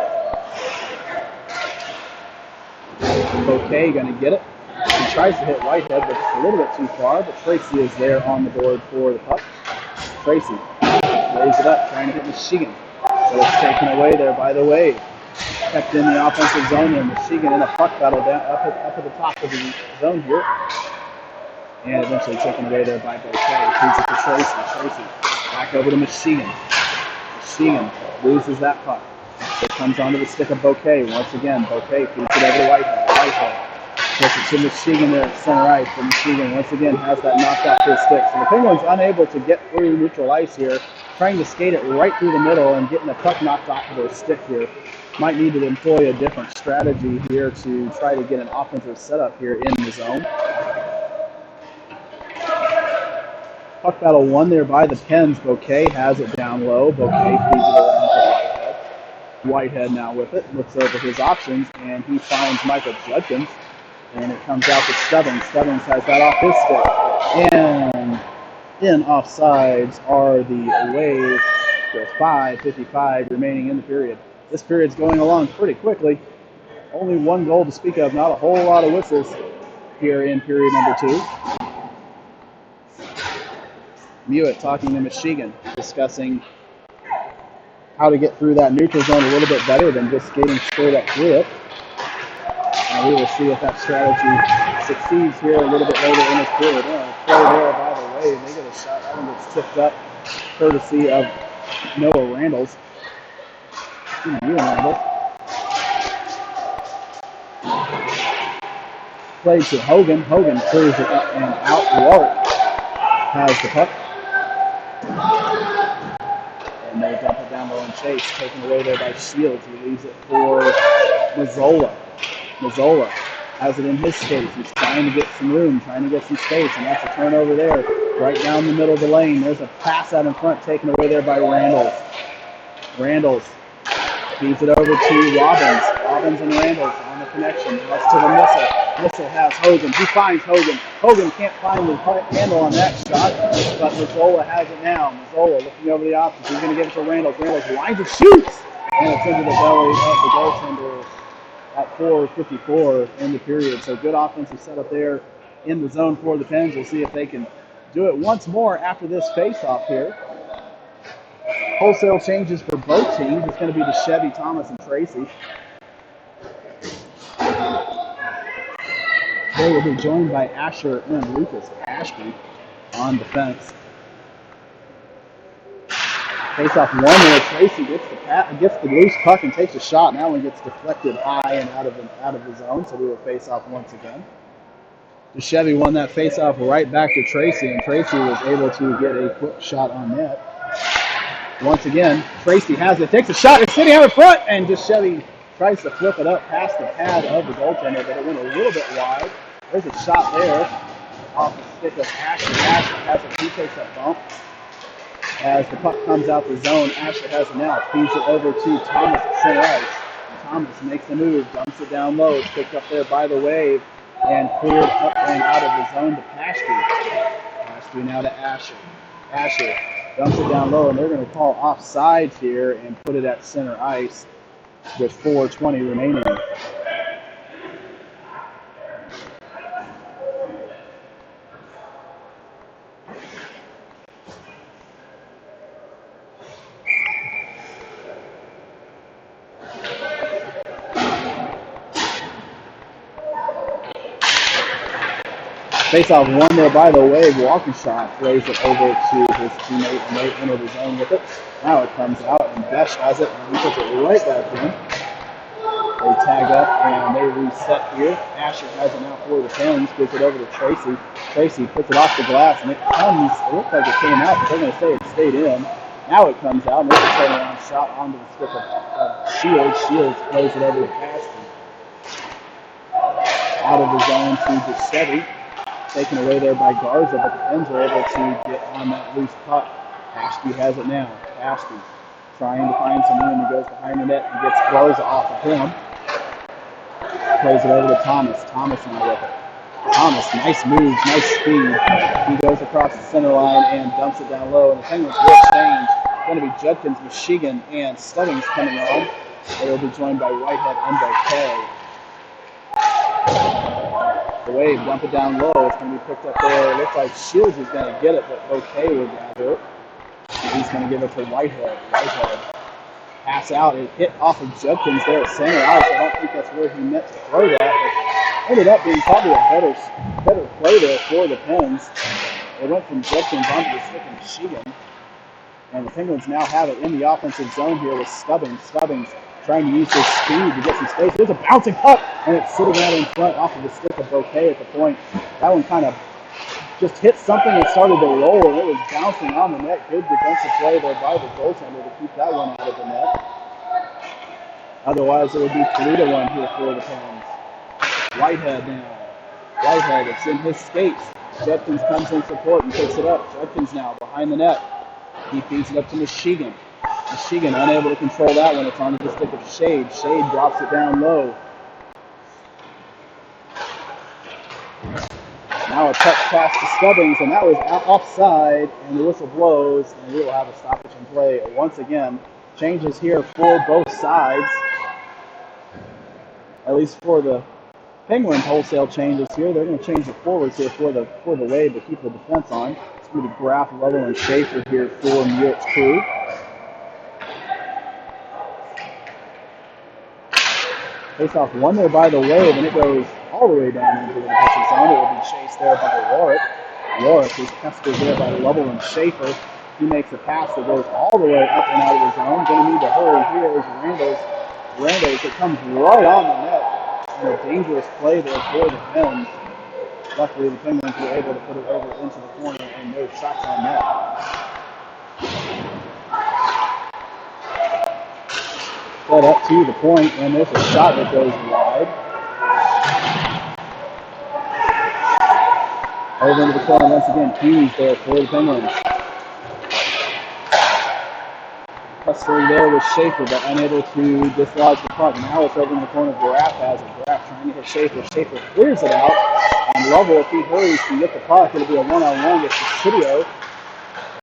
Bouquet going to get it. He tries to hit Whitehead, but it's a little bit too far. But Tracy is there on the board for the puck. Tracy lays it up, trying to hit Muskegon. But it's taken away there by the Wave. Kept in the offensive zone there. Muskegon in a puck battle down up at the top of the zone here. And eventually taken away there by Bouquet. Feeds it to Tracy. Tracy back over to Muskegon. Muskegon loses that puck. It comes onto the stick of Bouquet. Once again, Bouquet feeds it over to Whitehead. Whitehead puts it to Muskegon there at center ice. And Muskegon once again has that knocked off his stick. So the Penguins unable to get through neutral ice here. trying to skate it right through the middle and getting the puck knocked off of their stick here. Might need to employ a different strategy here to try to get an offensive setup here in the zone. Puck battle won there by the Pens. Bouquet has it down low. Bouquet feeds it around to Whitehead. Whitehead now with it, looks over his options, and he finds Michael Judkins, and it comes out to Stubbins. Stubbins has that off his stick, and in offsides are the Wave with 5:55 remaining in the period. This period's going along pretty quickly. Only one goal to speak of, not a whole lot of whistles here in period number 2. Mewett talking to Michigan, discussing how to get through that neutral zone a little bit better than just skating straight up through it. And we will see if that strategy succeeds here a little bit later in this period. Play there by the way, they get a shot. That one gets tipped up, courtesy of Noah Randalls. Played to Hogan. Hogan clears it up and out. Warwick has the puck. And they dump it down low and Chase, taken away there by Shields. He leaves it for Mazzola. Mazzola has it in his skates. He's trying to get some room, trying to get some space, and that's a turnover there, right down the middle of the lane. There's a pass out in front, taken away there by Randalls. Randalls feeds it over to Robbins. Robbins and Randalls on the connection. That's to the Missile. Missile has Hogan. He finds Hogan. Hogan can't find the handle on that shot, but Mazzola has it now. Mazzola looking over the options. He's going to give it to Randalls. Randalls lines and shoots, and it's into the belly of the goaltender at 4:54 in the period. So good offensive setup there in the zone for the Pens. We'll see if they can do it once more after this face-off here. Wholesale changes for both teams. It's going to be to Chevy, Thomas, and Tracy. They will be joined by Asher and Lucas Ashby on defense. Face-off one there. Tracy gets the loose puck and takes a shot. Now one gets deflected high and out of the zone, so we will face off once again. Chevy won that face-off right back to Tracy, and Tracy was able to get a quick shot on net. Once again, Tracy has it, takes a shot, it's sitting out in front, and Chevy tries to flip it up past the pad of the goaltender, but it went a little bit wide. There's a shot there off the stick of Asher. Asher has it, he takes a bump. As the puck comes out the zone, Asher has it now, feeds it over to Thomas at center ice. Thomas makes the move, dumps it down low, it's picked up there by the Wave, and cleared up and out of the zone to Paschke. Paschke now to Asher. Asher dumps it down low, and they're going to call offsides here and put it at center ice with 4:20 remaining. Face-off one there by the Wave. Walkinshaw plays it over to his teammate, and they enter the zone with it. Now it comes out, and Besh has it, and he puts it right back in. They tag up, and they reset here. Asher has it now for the Pens, gives it over to Tracy. Tracy puts it off the glass, and it looks like it came out, but they're going to say it stayed in. Now it comes out, and there's a turnaround shot onto the stick of Shields. Shields plays it over to Paschke. Out of the zone to Giuseppe. Taken away there by Garza, but the Pens are able to get on that loose puck. Paschke has it now. Paschke trying to find some room. He goes behind the net and gets Garza off of him. Plays it over to Thomas. Thomas now with it. Thomas, nice moves, nice speed. He goes across the center line and dumps it down low. And the Penguins will change. It's going to be Judkins, Michigan, and Stubbings coming on. They will be joined by Whitehead and Bouquet. The Wave dump it down low. It's going to be picked up there. It looks like Shields is going to get it, but Bouquet will gather it. And he's going to give it to Whitehead. Whitehead pass out. It hit off of Judkins there at center ice. I don't think that's where he meant to throw that, but ended up being probably a better play there for the Pens. It went from Judkins onto the stick of Michigan. And the Penguins now have it in the offensive zone here with Stubbings. Stubbings trying to use his speed to get some space. There's a bouncing puck, and it's sitting out in front off of the stick of Bouquet at the point. That one kind of just hit something and started to roll, and it was bouncing on the net. Good defensive play there by the goaltender to keep that one out of the net. Otherwise, it would be 3-1 here for the Pens. Whitehead now. Whitehead, it's in his skates. Judkins comes in support and picks it up. Judkins now behind the net. He feeds it up to Michigan. Michigan unable to control that one. It's onto the stick of Shade. Shade drops it down low. Now a touch pass to Stubbings, and that was offside, and the whistle blows, and we will have a stoppage in play once again. Changes here for both sides, at least for the Penguins. Wholesale changes here. They're going to change the forwards here for the Wave to keep the defense on. It's going to be Graff, Lovell, and Schaefer here for Muirt's crew. Face-off won there by the Wave, and it goes all the way down into the defensive zone. It will be chased there by Warwick. Warwick is pestered there by Lovell and Schaefer. He makes a pass that goes all the way up and out of the zone. Going to need to hurry here is Randos. It comes right on the net. And a dangerous play there for the Pens. Luckily, the Penguins were able to put it over into the corner and no shots on net. Set up to the point, and there's a shot that goes wide. Over into the corner once again. Hughes there for the Penguins. Hustling there with Schaefer, but unable to dislodge the puck. Now it's over in the corner. Graff has it. Graff trying to hit Schaefer. Schaefer clears it out. And Lovell, if he hurries to get the puck, it'll be a one-on-one with Presidio.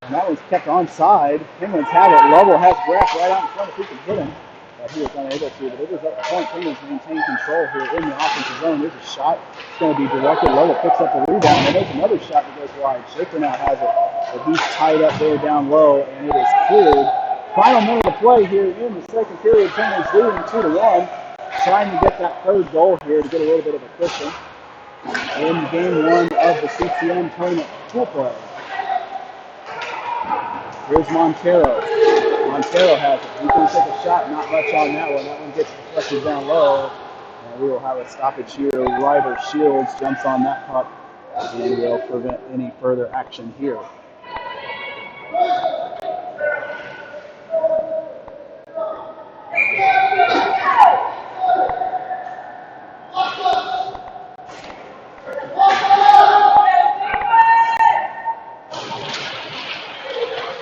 And that one's kept onside. Penguins have it. Lovell has Graff right out in front if he can hit him. He was unable to, but it was up the point. Penguins maintain control here in the offensive zone. There's a shot. It's going to be directed. Lovell picks up the rebound, and there's another shot that goes wide. Schaefer now has it, but he's tied up there down low, and it is cleared. Final minute of play here in the second period. Penguins leading 2-1. Trying to get that third goal here to get a little bit of a cushion in game one of the CCM tournament pool play. Here's Montero. Montero has it. He's going to take a shot, not much on that one. That one gets deflected down low. And we will have a stoppage here. Ryder Shields jumps on that puck and will prevent any further action here.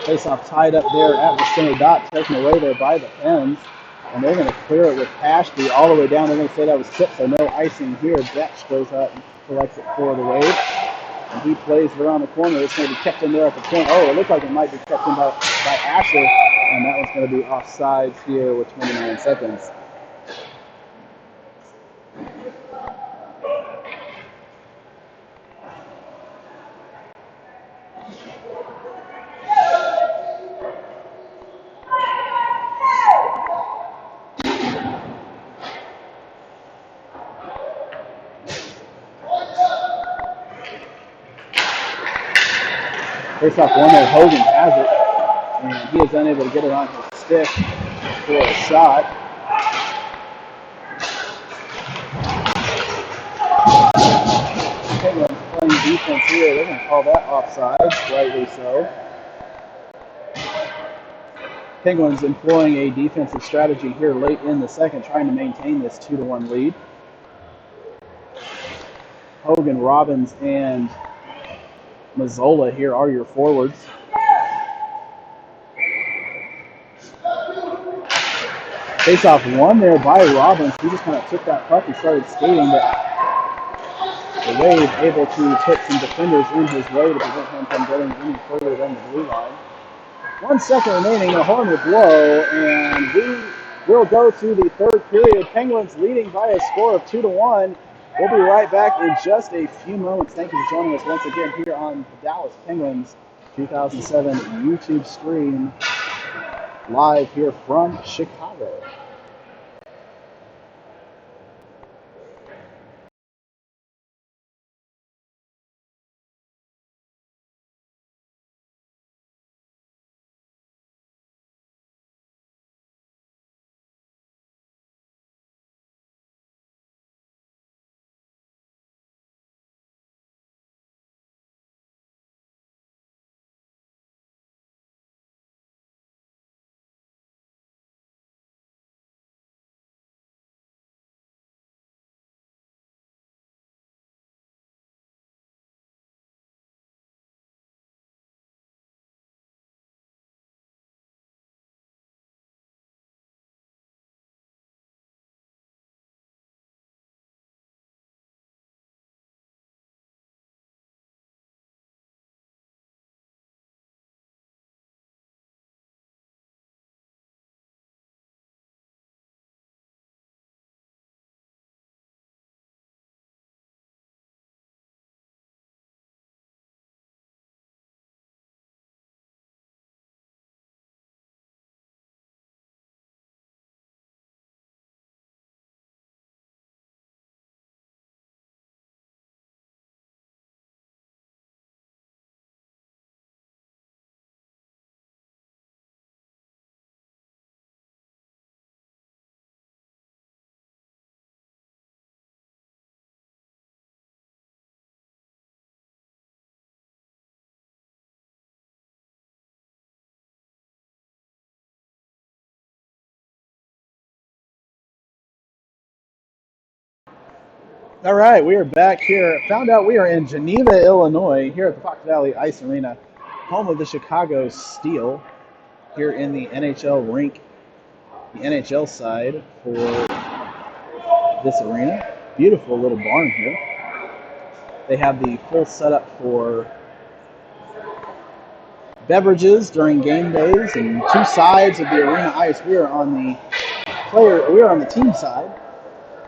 Face-off tied up there at the center dot, taken away there by the Pens. And they're going to clear it with Ashby all the way down. They're going to say that was tipped, so no icing here. Betch goes out and collects it for the Wave. And he plays it around the corner. It's going to be kept in there at the point. Oh, it looked like it might be kept in by Asher. And that one's going to be offsides here with 29 seconds. Face-off one there, Hogan has it, and he is unable to get it on his stick for a shot. Penguins playing defense here. They're going to call that offside, rightly so. Penguins employing a defensive strategy here late in the second, trying to maintain this 2-1 lead. Hogan, Robbins, and Mazzola here are your forwards. Face-off one there by Robbins. He just kind of took that puck and started skating, but the Wave able to put some defenders in his way to prevent him from getting any further than the blue line. 1 second remaining, the horn will blow, and we will go to the third period. Penguins leading by a score of 2-1. We'll be right back in just a few moments. Thank you for joining us once again here on the Dallas Penguins 2007 YouTube stream, live here from Chicago. All right, we are back here. Found out we are in Geneva, Illinois, here at the Fox Valley Ice Arena, home of the Chicago Steel, here in the NHL rink, the NHL side for this arena. Beautiful little barn here. They have the full setup for beverages during game days and two sides of the arena ice. We are on the team side.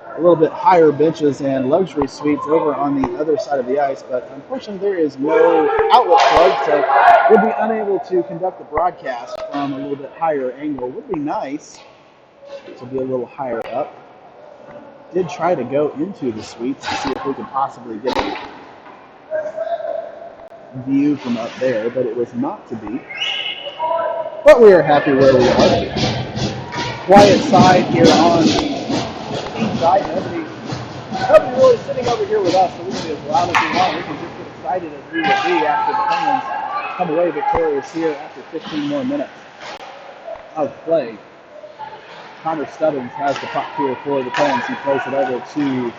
A little bit higher benches and luxury suites over on the other side of the ice, but unfortunately there is no outlet plug, so we'll be unable to conduct the broadcast from a little bit higher angle. Would be nice to be a little higher up. Did try to go into the suites to see if we could possibly get a view from up there, but it was not to be. But we are happy where we are. Quiet side here on the team side. Nobody really sitting over here with us, so we can be as loud as we want. We can just get excited as we will be after the Penguins come away victorious here after 15 more minutes of play. Connor Stubbins has the puck here for the Penguins. He plays it over to,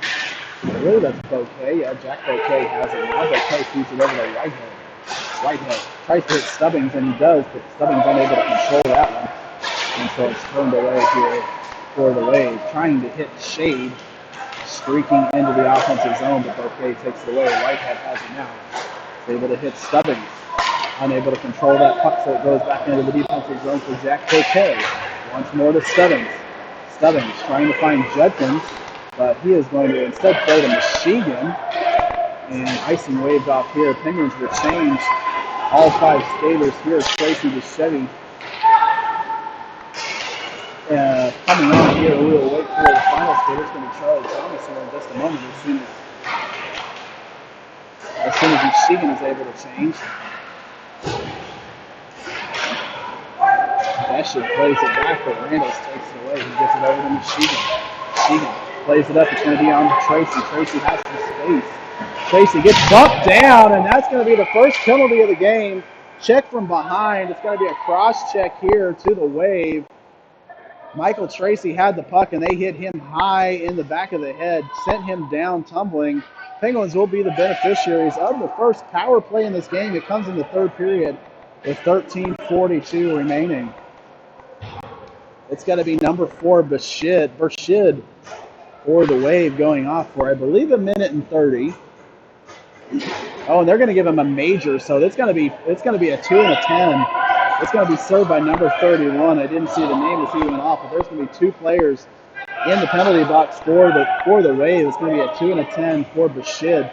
I believe that's Bouquet. Yeah, Jack Bouquet has it. Now Bouquet shoots it over to Whitehead. Whitehead tries to hit Stubbins, and he does, but Stubbins unable to control that one. And so it's turned away here for the Wave, trying to hit Shade, streaking into the offensive zone, but Bouquet takes it away. Whitehead has it now. He's able to hit Stubbins. Unable to control that puck, so it goes back into the defensive zone for Jack Bouquet. Once more to Stubbins. Stubbins trying to find Judkins, but he is going to instead play to Michigan. And icing waved off here. Penguins will change all five skaters here. Tracy DeChevy coming on here. We will wait for the final skater. It's going to be Charlie Thomas here in just a moment as soon as Michigan is able to change. Beshik plays it back, but Randalls takes it away. He gets it over to Michigan. Michigan plays it up. It's going to be on to Tracy. Tracy has some space. Tracy gets bumped down, and that's going to be the first penalty of the game. Check from behind. It's going to be a cross check here to the Wave. Michael Tracy had the puck, and they hit him high in the back of the head, sent him down tumbling. Penguins will be the beneficiaries of the first power play in this game. It comes in the third period with 13:42 remaining. It's got to be number 4, Bershid, for the Wave going off for, I believe, 1:30. Oh, and they're going to give him a major, so it's going to be a 2 and a 10. It's going to be served by number 31. I didn't see the name as he went off, but there's going to be two players in the penalty box for the Wave. It's going to be a 2 and a 10 for Bershid.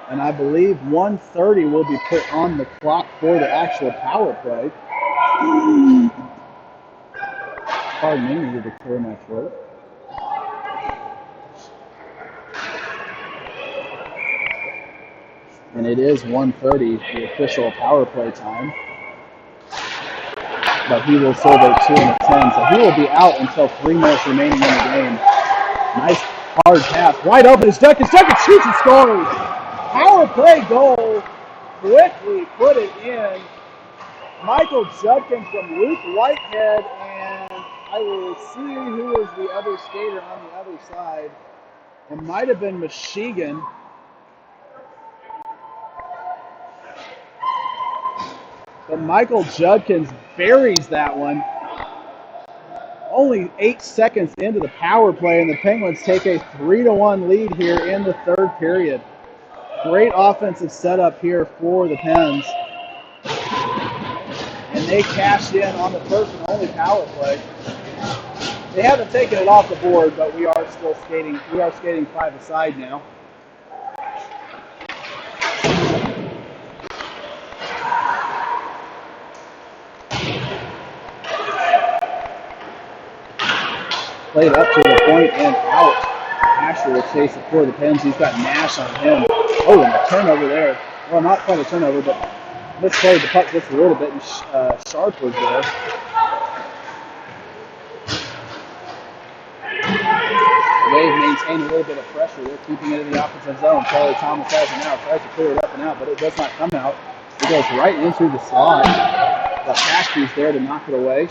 And I believe 1:30 will be put on the clock for the actual power play. Pardon me, I need to clear my throat. And it is 1:30, the official power play time. But he will serve a 2 and a 10, so he will be out until 3 minutes remaining in the game. Nice hard pass, wide open is Judkins. Judkins shoots and scores. Power play goal, quickly put it in. Michael Judkins from Luke Whitehead, and I will see who is the other skater on the other side. It might have been Michigan. But Michael Judkins buries that one. Only 8 seconds into the power play, and the Penguins take a 3-1 lead here in the third period. Great offensive setup here for the Pens. And they cashed in on the first and only power play. They haven't taken it off the board, but we are still skating. We are skating 5-a-side now. Played up to the point and out. Asher will chase it for the Pens. He's got Nash on him. Oh, and a turnover there. Well, not quite a turnover, but misplayed the puck just a little bit, and Sharp was there. The Wave maintain a little bit of pressure. They're keeping it in the offensive zone. Charlie Thomas has it now. Tries to clear it up and out, but it does not come out. It goes right into the slot. But Ashby's there to knock it away.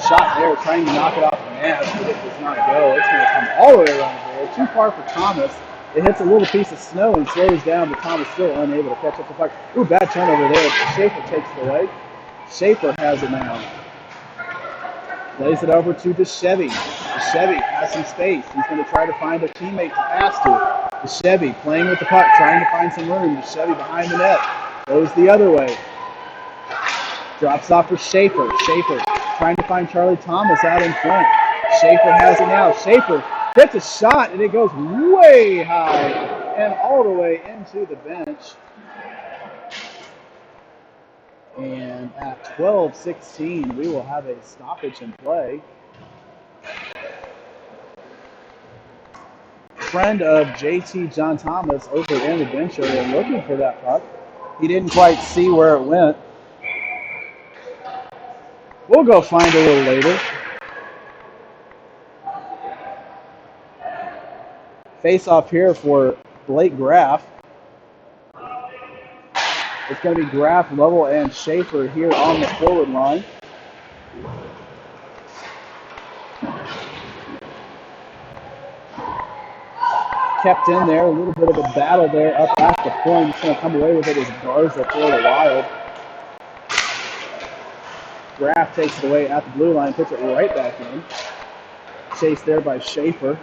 Shot there, trying to knock it off the pass, but it does not go. It's going to come all the way around the goal. Too far for Thomas. It hits a little piece of snow and slows down, but Thomas still unable to catch up the puck. Ooh, bad turnover there. Schaefer takes it away. Schaefer has it now. Plays it over to DeChevy. DeChevy has some space. He's going to try to find a teammate to pass to. DeChevy playing with the puck, trying to find some room. DeChevy behind the net. Goes the other way. Drops off for Schaefer. Schaefer trying to find Charlie Thomas out in front. Schaefer has it now. Schaefer gets a shot, and it goes way high and all the way into the bench. And at 12:16, we will have a stoppage in play. Friend of JT John Thomas over in the bench area looking for that puck. He didn't quite see where it went. We'll go find a little later. Face off here for Blake Graff. It's going to be Graff, Lovell, and Schaefer here on the forward line. Kept in there, a little bit of a battle there up at the point. He's going to come away with it as Garza for the Wild. Graff takes it away at the blue line, puts it right back in. Chased there by Schaefer.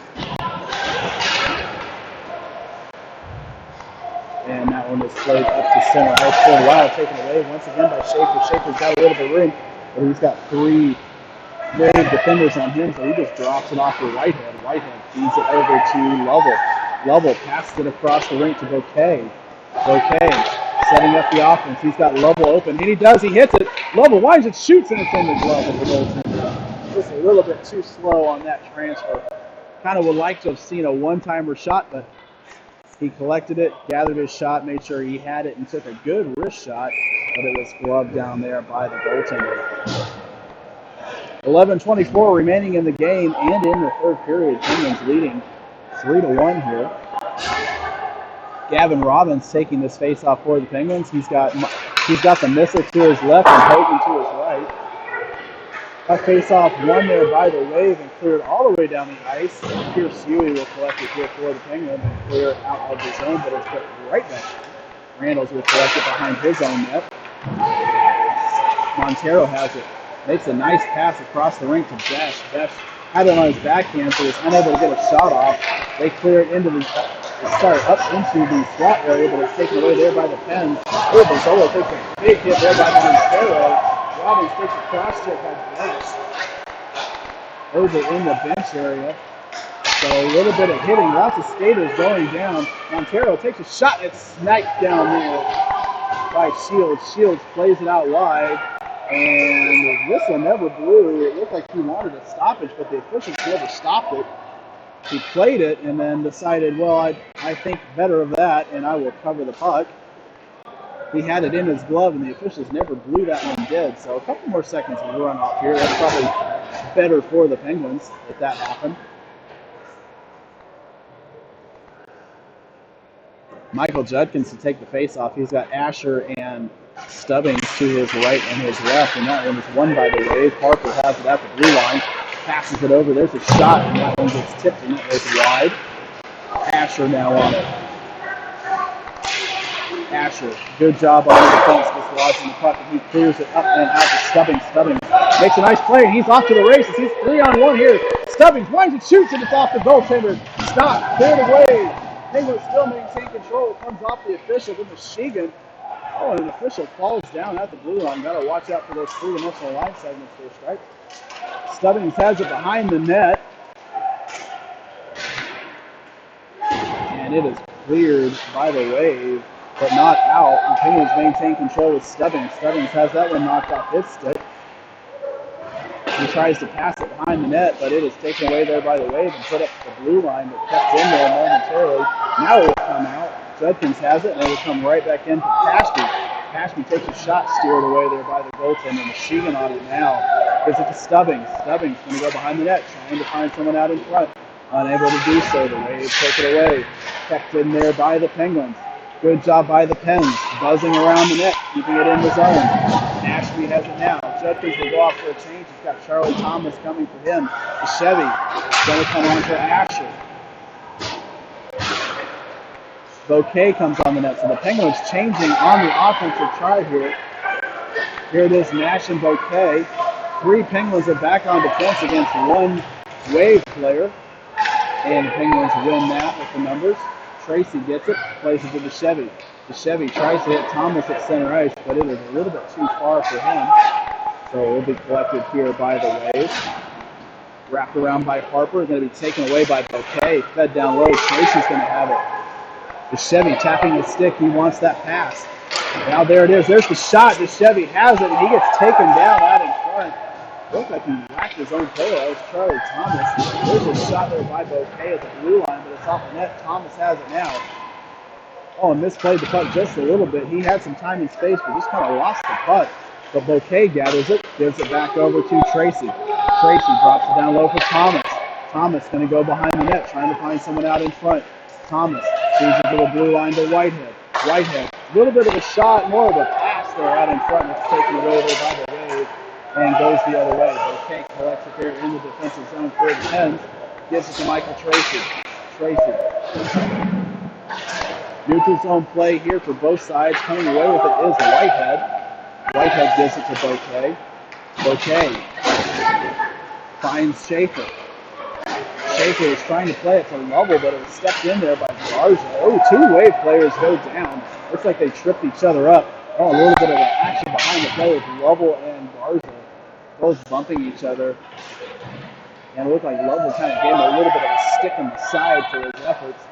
And that one was played up to center ice for the Wild, taken away once again by Schaefer. Schaefer's got a little bit of room, but he's got three brave defenders on him, so he just drops it off to Whitehead. Whitehead feeds it over to Lovell. Lovell passes it across the rink to Bouquet. Bouquet setting up the offense. He's got Lovell open, and he does. He hits it. Lovell, why is it shoots, and it's in the glove of the goaltender. Just a little bit too slow on that transfer. Kind of would like to have seen a one-timer shot, but he collected it, gathered his shot, made sure he had it, and took a good wrist shot, but it was gloved down there by the goaltender. 11:24 remaining in the game and in the third period. Penguins leading 3-1 here. Gavin Robbins taking this face-off for the Penguins. He's got the missile to his left and Hogan to his right. A face-off won there by the Wave and cleared all the way down the ice. Pierce Huey will collect it here for the Penguins and clear it out of his own, but it's put right back. Randalls will collect it behind his own net. Montero has it. Makes a nice pass across the rink to Besh. Besh had it on his backhand, so was unable to get a shot off. They clear it into up into the slot area, but it's taken away there by the Pens. Zolo takes a big hit there by Montero. Robbins takes a cross check by Besh. Over in the bench area. So a little bit of hitting, lots of skaters going down. Montero takes a shot and it's sniped down there by Shields. Shields plays it out wide. And the whistle never blew. It looked like he wanted a stoppage, but the officials never stopped it. He played it and then decided, well, I think better of that, and I will cover the puck. He had it in his glove, and the officials never blew that one dead. So a couple more seconds of run off here. That's probably better for the Penguins if that happened. Michael Judkins to take the face-off. He's got Asher and Stubbings to his right and his left, and that one is won by the Wave. Parker has it at the blue line, passes it over. There's a shot, and that one gets tipped, and that goes wide. Asher now on it. Asher, good job on the defense, just watching the puck, and he clears it up and out to Stubbings. Stubbings makes a nice play, and he's off to the races. He's 3-on-1 here. Stubbings winds and shoots, and it's off the goaltender. Stop, cleared away. Penguins still maintain control. It comes off the official with Michigan. Oh, and an official falls down at the blue line. Got to watch out for those three-dimensional line segments there, Stripes. Stubbings has it behind the net. And it is cleared by the Wave, but not out. The Penguins maintain control with Stubbings. Stubbings has that one knocked off his stick. He tries to pass it behind the net, but it is taken away there by the Wave and put up the blue line, but kept in there momentarily. Now it will come out. Judkins has it, and it will come right back into Pashby. Pashby takes a shot steered away there by the goaltender. Michigan on it now. Gives it to Stubbings. Stubbings going to go behind the net, trying to find someone out in front. Unable to do so. The Wave take it away. Kept in there by the Penguins. Good job by the Pens. Buzzing around the net, keeping it in the zone. Ashby has it now. Judkins will go off for a change. He's got Charlie Thomas coming for him. The Chevy going to come on for action. Bouquet comes on the net. So the Penguins changing on the offensive try here. Here it is, Nash and Bouquet. 3 Penguins are back on defense against 1 Wave player. And the Penguins win that with the numbers. Tracy gets it, plays it to the Chevy. The Chevy tries to hit Thomas at center ice, but it is a little bit too far for him. So it will be collected here by the Wave. Wrapped around by Harper, going to be taken away by Bouquet. Fed down low, Tracy's going to have it. The Chevy tapping the stick, he wants that pass. Now there it is, there's the shot, the Chevy has it, and he gets taken down out in front. Looked like he whacked his own player, that was Charlie Thomas. There's a shot there by Bouquet at the blue line, but it's off the net. Thomas has it now. Oh, and misplayed the puck just a little bit. He had some time and space, but just kind of lost the puck. But Bouquet gathers it, gives it back over to Tracy. Tracy drops it down low for Thomas. Thomas going to go behind the net, trying to find someone out in front. Thomas feeds it to the blue line to Whitehead. Whitehead, a little bit of a shot, more of a pass there out in front. It's taken away there by the Wave and goes the other way. Bouquet collects it there in the defensive zone for the Pens. Gives it to Michael Tracy. Tracy. Neutral zone play here for both sides. Coming away with it is Whitehead. Whitehead gives it to Bouquet. Bouquet finds Schaefer. Schaefer is trying to play it to Lovell, but it was stepped in there by Garza. Oh, 2 Wave players go down. Looks like they tripped each other up. Oh, a little bit of action behind the play with Lovell and Garza both bumping each other. And it looked like Lovell kind of gave him a little bit of a stick in the side for his efforts.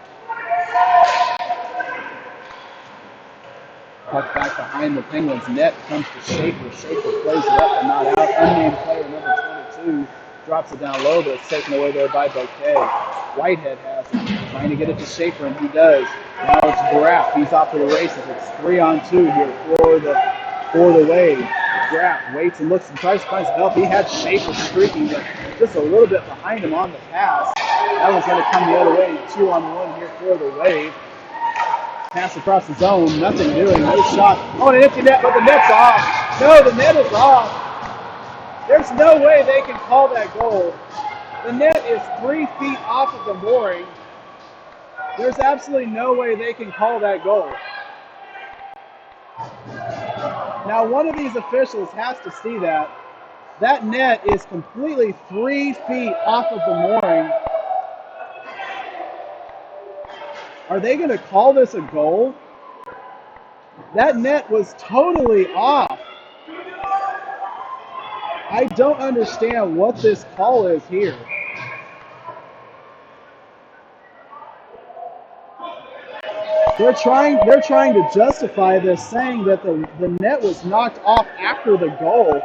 Puck back behind the Penguins' net comes to Schaefer. Schaefer plays it up and not out. Unnamed player number 22 drops it down low, but it's taken away there by Bouquet. Whitehead has it, trying to get it to Schaefer, and he does. Now it's Graff. He's off to the races. It's 3-on-2 here for the Wave. Graff waits and looks and tries to find some help. He had Schaefer streaking, but just a little bit behind him on the pass. That one's going to come the other way. 2-on-1 here for the Wave. Pass across the zone, nothing doing, no shot. Oh, an empty net, but the net's off. No, the net is off. There's no way they can call that goal. The net is 3 feet off of the mooring. There's absolutely no way they can call that goal. Now, one of these officials has to see that. That net is completely 3 feet off of the mooring. Are they going to call this a goal? That net was totally off. I don't understand what this call is here. They're trying to justify this, saying that the net was knocked off after the goal,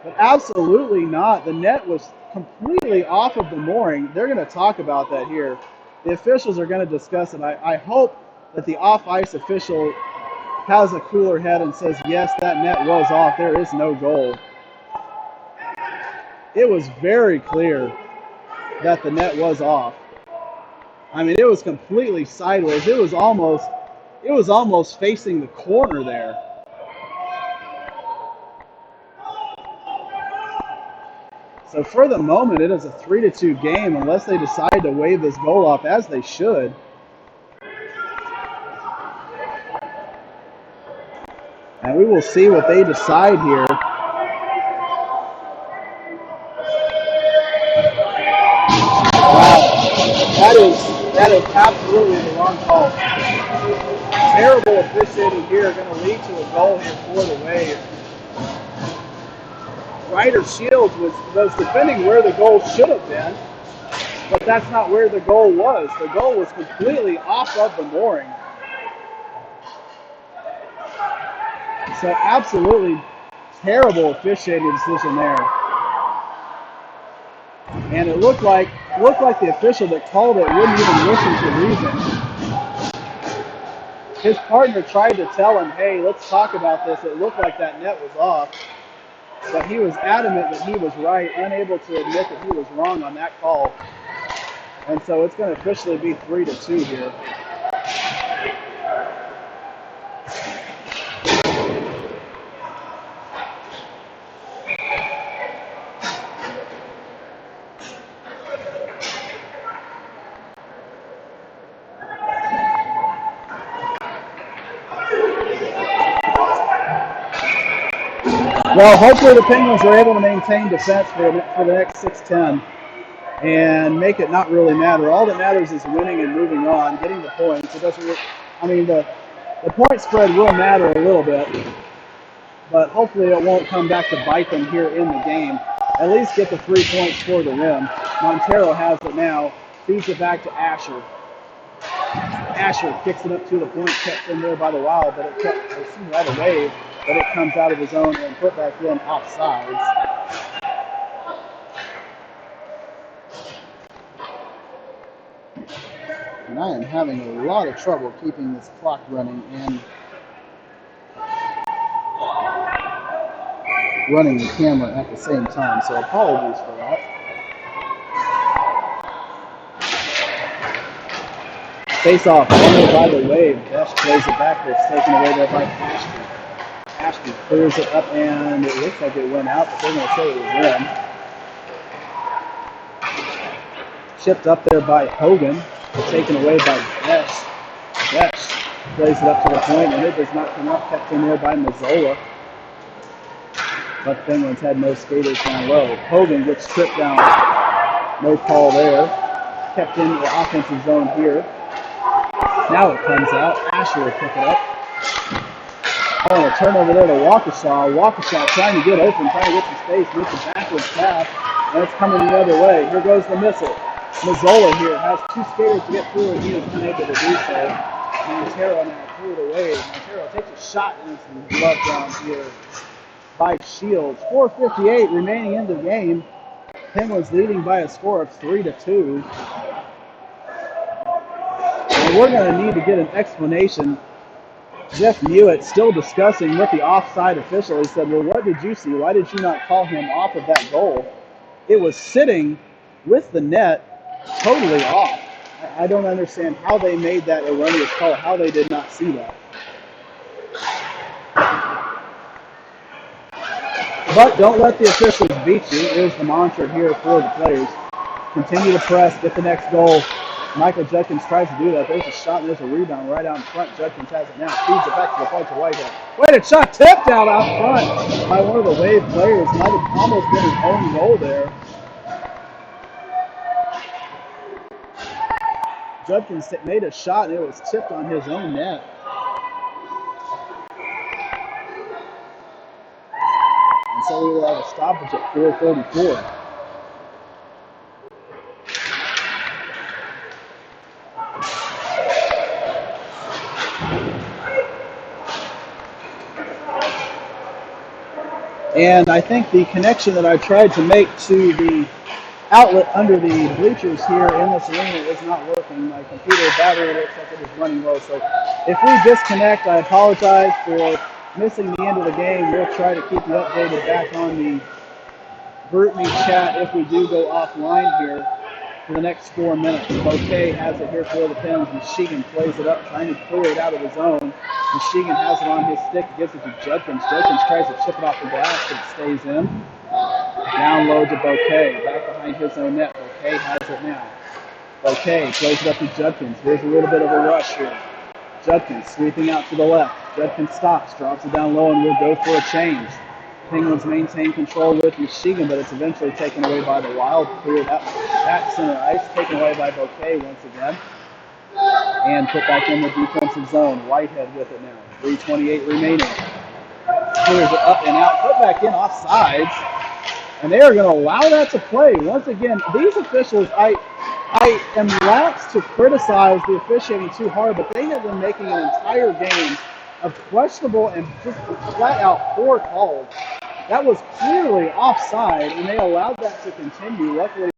but absolutely not. The net was completely off of the mooring. They're going to talk about that here. The officials are going to discuss it. I hope that the off-ice official has a cooler head and says, yes, that net was off. There is no goal. It was very clear that the net was off. I mean, it was completely sideways. It was almost facing the corner there. So for the moment, it is a 3-2 game unless they decide to wave this goal off, as they should. And we will see what they decide here. Wow, that is absolutely the wrong call. Terrible officiating here, going to lead to a goal here for the Wave. Ryder Shields was defending where the goal should have been, but that's not where the goal was. The goal was completely off of the mooring. So absolutely terrible officiating decision there. And it looked like the official that called it wouldn't even listen to reason. His partner tried to tell him, hey, let's talk about this. It looked like that net was off. But he was adamant that he was right, unable to admit that he was wrong on that call. And so it's going to officially be 3-2 here. Well, hopefully the Penguins are able to maintain defense for the next 6-10 and make it not really matter. All that matters is winning and moving on, getting the points. It doesn't. I mean, the point spread will matter a little bit, but hopefully it won't come back to bite them here in the game. At least get the 3 points for the win. Montero has it now, feeds it back to Asher. Asher kicks it up to the point, kept in there by the Wild, but it seemed right away that it comes out of his own and put back in offsides. And I am having a lot of trouble keeping this clock running and running the camera at the same time, so apologies for that. Face off, one by the Wave. Besh plays it backwards, taken away there by Ashby. Ashby clears it up, and it looks like it went out, but they're going to say it was in. Chipped up there by Hogan, taken away by Besh. Besh plays it up to the point, and it does not come out, kept in there by Mazzola. But the Penguins had no skaters down low. Hogan gets tripped down. No call there. Kept in the offensive zone here. Now it comes out. Asher will pick it up. Oh, a turnover there to Waukesha. Waukesha trying to get open, trying to get some space. Makes a backwards pass, and it's coming the other way. Here goes the missile. Mazzola here has two skaters to get through, and he is unable to do so. Montero now threw it away. Montero takes a shot, and it's gloved down here by Shields. 4:58 remaining in the game. Penguins leading by a score of 3-2. And we're going to need to get an explanation. Jeff Mewett still discussing with the offside official. He said, well, what did you see? Why did you not call him off of that goal? It was sitting with the net totally off. I don't understand how they made that erroneous call, how they did not see that. But don't let the officials beat you is the mantra here for the players. Continue to press, get the next goal. Michael Judkins tries to do that. There's a shot and there's a rebound right out in front. Judkins has it now. Feeds it back to the point to Whitehead. Wait, a shot tipped out front by one of the Wave players. Might have almost been his own goal there. Judkins made a shot and it was tipped on his own net. And so we will have a stoppage at 4:34. And I think the connection that I tried to make to the outlet under the bleachers here in this arena is not working. My computer battery looks like it is running low. So if we disconnect, I apologize for missing the end of the game. We'll try to keep you updated back on the GroupMe chat if we do go offline here for the next 4 minutes. Bouquet has it here for the Pens. Michigan plays it up, trying to clear it out of his zone. Michigan has it on his stick, gives it to Judkins. Judkins tries to chip it off the glass, but it stays in. Down low to Bouquet, back behind his own net. Bouquet has it now. Bouquet plays it up to Judkins. Here's a little bit of a rush here. Judkins sweeping out to the left. Judkins stops, drops it down low, and will go for a change. Penguins maintain control with Michigan, but it's eventually taken away by the Wild. Cleared up at center ice, taken away by Bouquet once again. And put back in the defensive zone. Whitehead with it now. 3:28 remaining. Clears it up and out, put back in offsides. And they are going to allow that to play. Once again, these officials, I am lax to criticize the officiating too hard, but they have been making an entire game of questionable and just flat-out poor calls. That was clearly offside, and they allowed that to continue. Luckily,